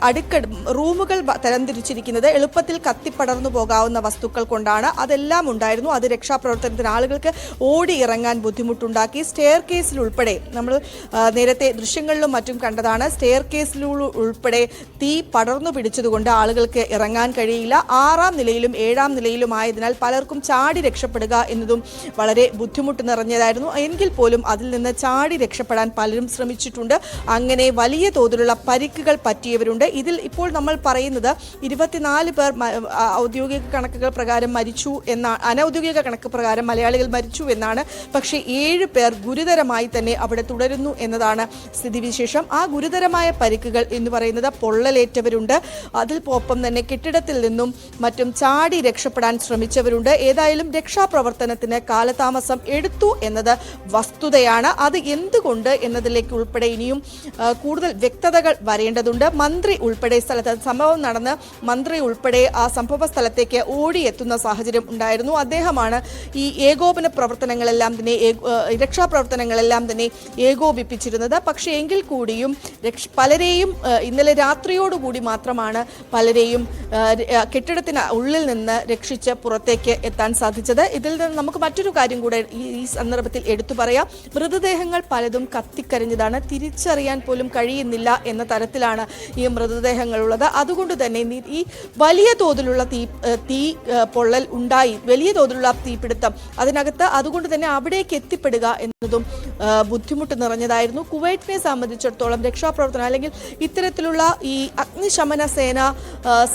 റൂമുകൾ തരംതിരിച്ചിരിക്കുന്നത് എളുപ്പത്തിൽ കത്തിപ്പടർന്നു പോകാവുന്ന വസ്തുക്കൾ കൊണ്ടാണ്. അതെല്ലാം ഉണ്ടായിരുന്നു. അത് രക്ഷാപ്രവർത്തനത്തിന് ആളുകൾക്ക് ഓടി ഇറങ്ങാൻ ബുദ്ധിമുട്ടുണ്ടാക്കി. സ്റ്റെയർ കേസിൽ ഉൾപ്പെടെ നമ്മൾ നേരത്തെ ദൃശ്യങ്ങളിലും മറ്റും കണ്ടതാണ്, സ്റ്റെയർ കേസിൽ ഉൾപ്പെടെ തീ പടർന്നു പിടിച്ചതുകൊണ്ട് ആളുകൾക്ക് ഇറങ്ങാൻ കഴിയില്ല. 6-ാം നിലയിലും 7-ാം നിലയിലും ആയതിനാൽ പലർക്കും ചാടി രക്ഷപ്പെടുക എന്നതും വളരെ ബുദ്ധിമുട്ട് നിറഞ്ഞതായിരുന്നു. എങ്കിൽ പോലും അതിൽ നിന്ന് ചാടി രക്ഷപ്പെടാൻ പലരും ശ്രമിച്ചിട്ടുണ്ട്. അങ്ങനെ വലിയ തോതിലുള്ള പരിക്കുകൾ പറ്റിയവരുണ്ട്. ഇതിൽ ഇപ്പോൾ നമ്മൾ പറയുന്നത് 24 പേർ ഔദ്യോഗിക കണക്കുകൾ പ്രകാരം മരിച്ചു എന്നാണ്, അനൌദ്യോഗിക കണക്ക് പ്രകാരം മലയാളികൾ മരിച്ചു എന്നാണ്. പക്ഷേ 7 പേർ ഗുരുതരമായി തന്നെ അവിടെ തുടരുന്നു എന്നതാണ് സ്ഥിതിവിശേഷം. ആ ഗുരുതരമായ പരിക്കുകൾ എന്ന് പറയുന്നത് പൊള്ളലേറ്റവരുണ്ട്, അതിൽപ്പൊപ്പം തന്നെ കെട്ടിടത്തിൽ നിന്നും മറ്റും ചാടി രക്ഷപ്പെടാൻ ശ്രമിച്ചവരുണ്ട്. ഏതായാലും രക്ഷാപ്രവർത്തനത്തിന് കാലതാമസം എടുത്തു എന്നത് വസ്തുതയാണ്. അത് എന്തുകൊണ്ട് എന്നതിലേക്ക് ഉൾപ്പെടെ ഇനിയും കൂടുതൽ വ്യക്തതകൾ വരേണ്ടതുണ്ട്. മന്ത്രി ഉൾപ്പെടെ സംഭവം നടന്ന് മന്ത്രി ഉൾപ്പെടെ ആ സംഭവ സ്ഥലത്തേക്ക് ഓടിയെത്തുന്ന സാഹചര്യം ഉണ്ടായിരുന്നു. അദ്ദേഹമാണ് ഈ ഏകോപന പ്രവർത്തനങ്ങളെല്ലാം തന്നെ രക്ഷാപ്രവർത്തനങ്ങളെല്ലാം തന്നെ ഏകോപിപ്പിച്ചിരുന്നത്. പക്ഷേ എങ്കിൽ കൂടിയും പലരെയും ഇന്നലെ രാത്രിയോടുകൂടി മാത്രമാണ് പലരെയും കെട്ടിടത്തിന് ഉള്ളിൽ നിന്ന് രക്ഷിച്ച് പുറത്തേക്ക് എത്താൻ സാധിച്ചത്. ഇതിൽ നിന്ന് നമുക്ക് മറ്റൊരു കാര്യം കൂടെ ഈ സന്ദർഭത്തിൽ എടുത്തു പറയാം. മൃതദേഹങ്ങൾ പലതും കത്തിക്കരിഞ്ഞതാണ്, തിരിച്ചറിയാൻ പോലും കഴിയുന്നില്ല എന്ന തരത്തിലാണ് ഈ മൃതദേഹങ്ങളുള്ളത്. അതുകൊണ്ട് തന്നെ ഈ വലിയ തോതിലുള്ള തീ പൊള്ളൽ ഉണ്ടായി, വലിയ തോതിലുള്ള തീപിടുത്തം അതിനകത്ത്, അതുകൊണ്ട് തന്നെ അവിടേക്ക് എത്തിപ്പെടുക എന്നതും ബുദ്ധിമുട്ട് നിറഞ്ഞതായിരുന്നു. കുവൈറ്റിനെ സംബന്ധിച്ചിടത്തോളം രക്ഷാപ്രവർത്തനം അല്ലെങ്കിൽ ഇത്തരത്തിലുള്ള ഈ അഗ്നിശമന സേന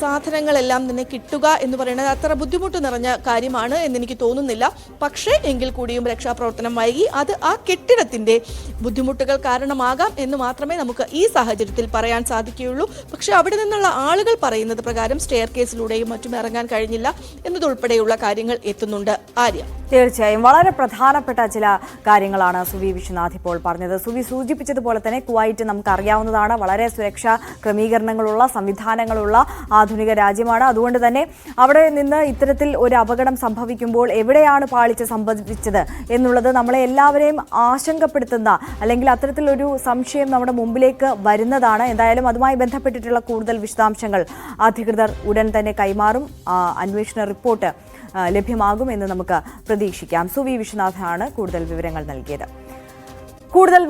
സാധനങ്ങളെല്ലാം തന്നെ കിട്ടുക എന്ന് പറയുന്നത് അത്ര ബുദ്ധിമുട്ട് നിറഞ്ഞ കാര്യമാണ് എന്നെനിക്ക് തോന്നുന്നില്ല. പക്ഷേ എങ്കിൽ കൂടിയും രക്ഷാപ്രവർത്തനം വൈകി. അത് ആ കെട്ടിടത്തിന്റെ ബുദ്ധിമുട്ടുകൾ കാരണമാകാം എന്ന് മാത്രമേ നമുക്ക് ഈ സാഹചര്യത്തിൽ പറയാൻ സാധിക്കുകയുള്ളൂ. പക്ഷെ അവിടെ നിന്നുള്ള ആളുകൾ പറയുന്നത് പ്രകാരം സ്റ്റെയർ കേസിലൂടെയും മറ്റും ഇറങ്ങാൻ കഴിഞ്ഞില്ല എന്നതുൾപ്പെടെയുള്ള കാര്യങ്ങൾ എത്തുന്നുണ്ട്. ആര്യ, തീർച്ചയായും വളരെ പ്രധാനപ്പെട്ട ചില കാര്യങ്ങളാണ് സുവി വിശ്വനാഥ് ഇപ്പോൾ പറഞ്ഞത്. സുവി സൂചിപ്പിച്ചതുപോലെ തന്നെ കുവൈറ്റ് നമുക്ക് അറിയാവുന്നതാണ്, വളരെ സുരക്ഷാ ക്രമീകരണങ്ങളുള്ള, സംവിധാനങ്ങളുള്ള ആധുനിക രാജ്യമാണ്. അതുകൊണ്ട് തന്നെ അവിടെ നിന്ന് ഇത്തരത്തിൽ ഒരു അപകടം സംഭവിക്കുമ്പോൾ എവിടെയാണ് പാളിച്ച സംഭവിച്ചത് എന്നുള്ളത് നമ്മളെ എല്ലാവരെയും ആശങ്കപ്പെടുത്തുന്ന, അല്ലെങ്കിൽ അത്തരത്തിലൊരു സംശയം നമ്മുടെ മുമ്പിലേക്ക് വരുന്നതാണ്. എന്തായാലും അതുമായി ബന്ധപ്പെട്ടിട്ടുള്ള കൂടുതൽ വിശദാംശങ്ങൾ അധികൃതർ ഉടൻ തന്നെ കൈമാറും. അന്വേഷണ റിപ്പോർട്ട് ലഭ്യമാകുമെന്ന് നമുക്ക് പ്രതീക്ഷിക്കാം. സുവി വിശ്വനാഥാണ് കൂടുതൽ വിവരങ്ങൾ നൽകിയത്. കൂടുതൽ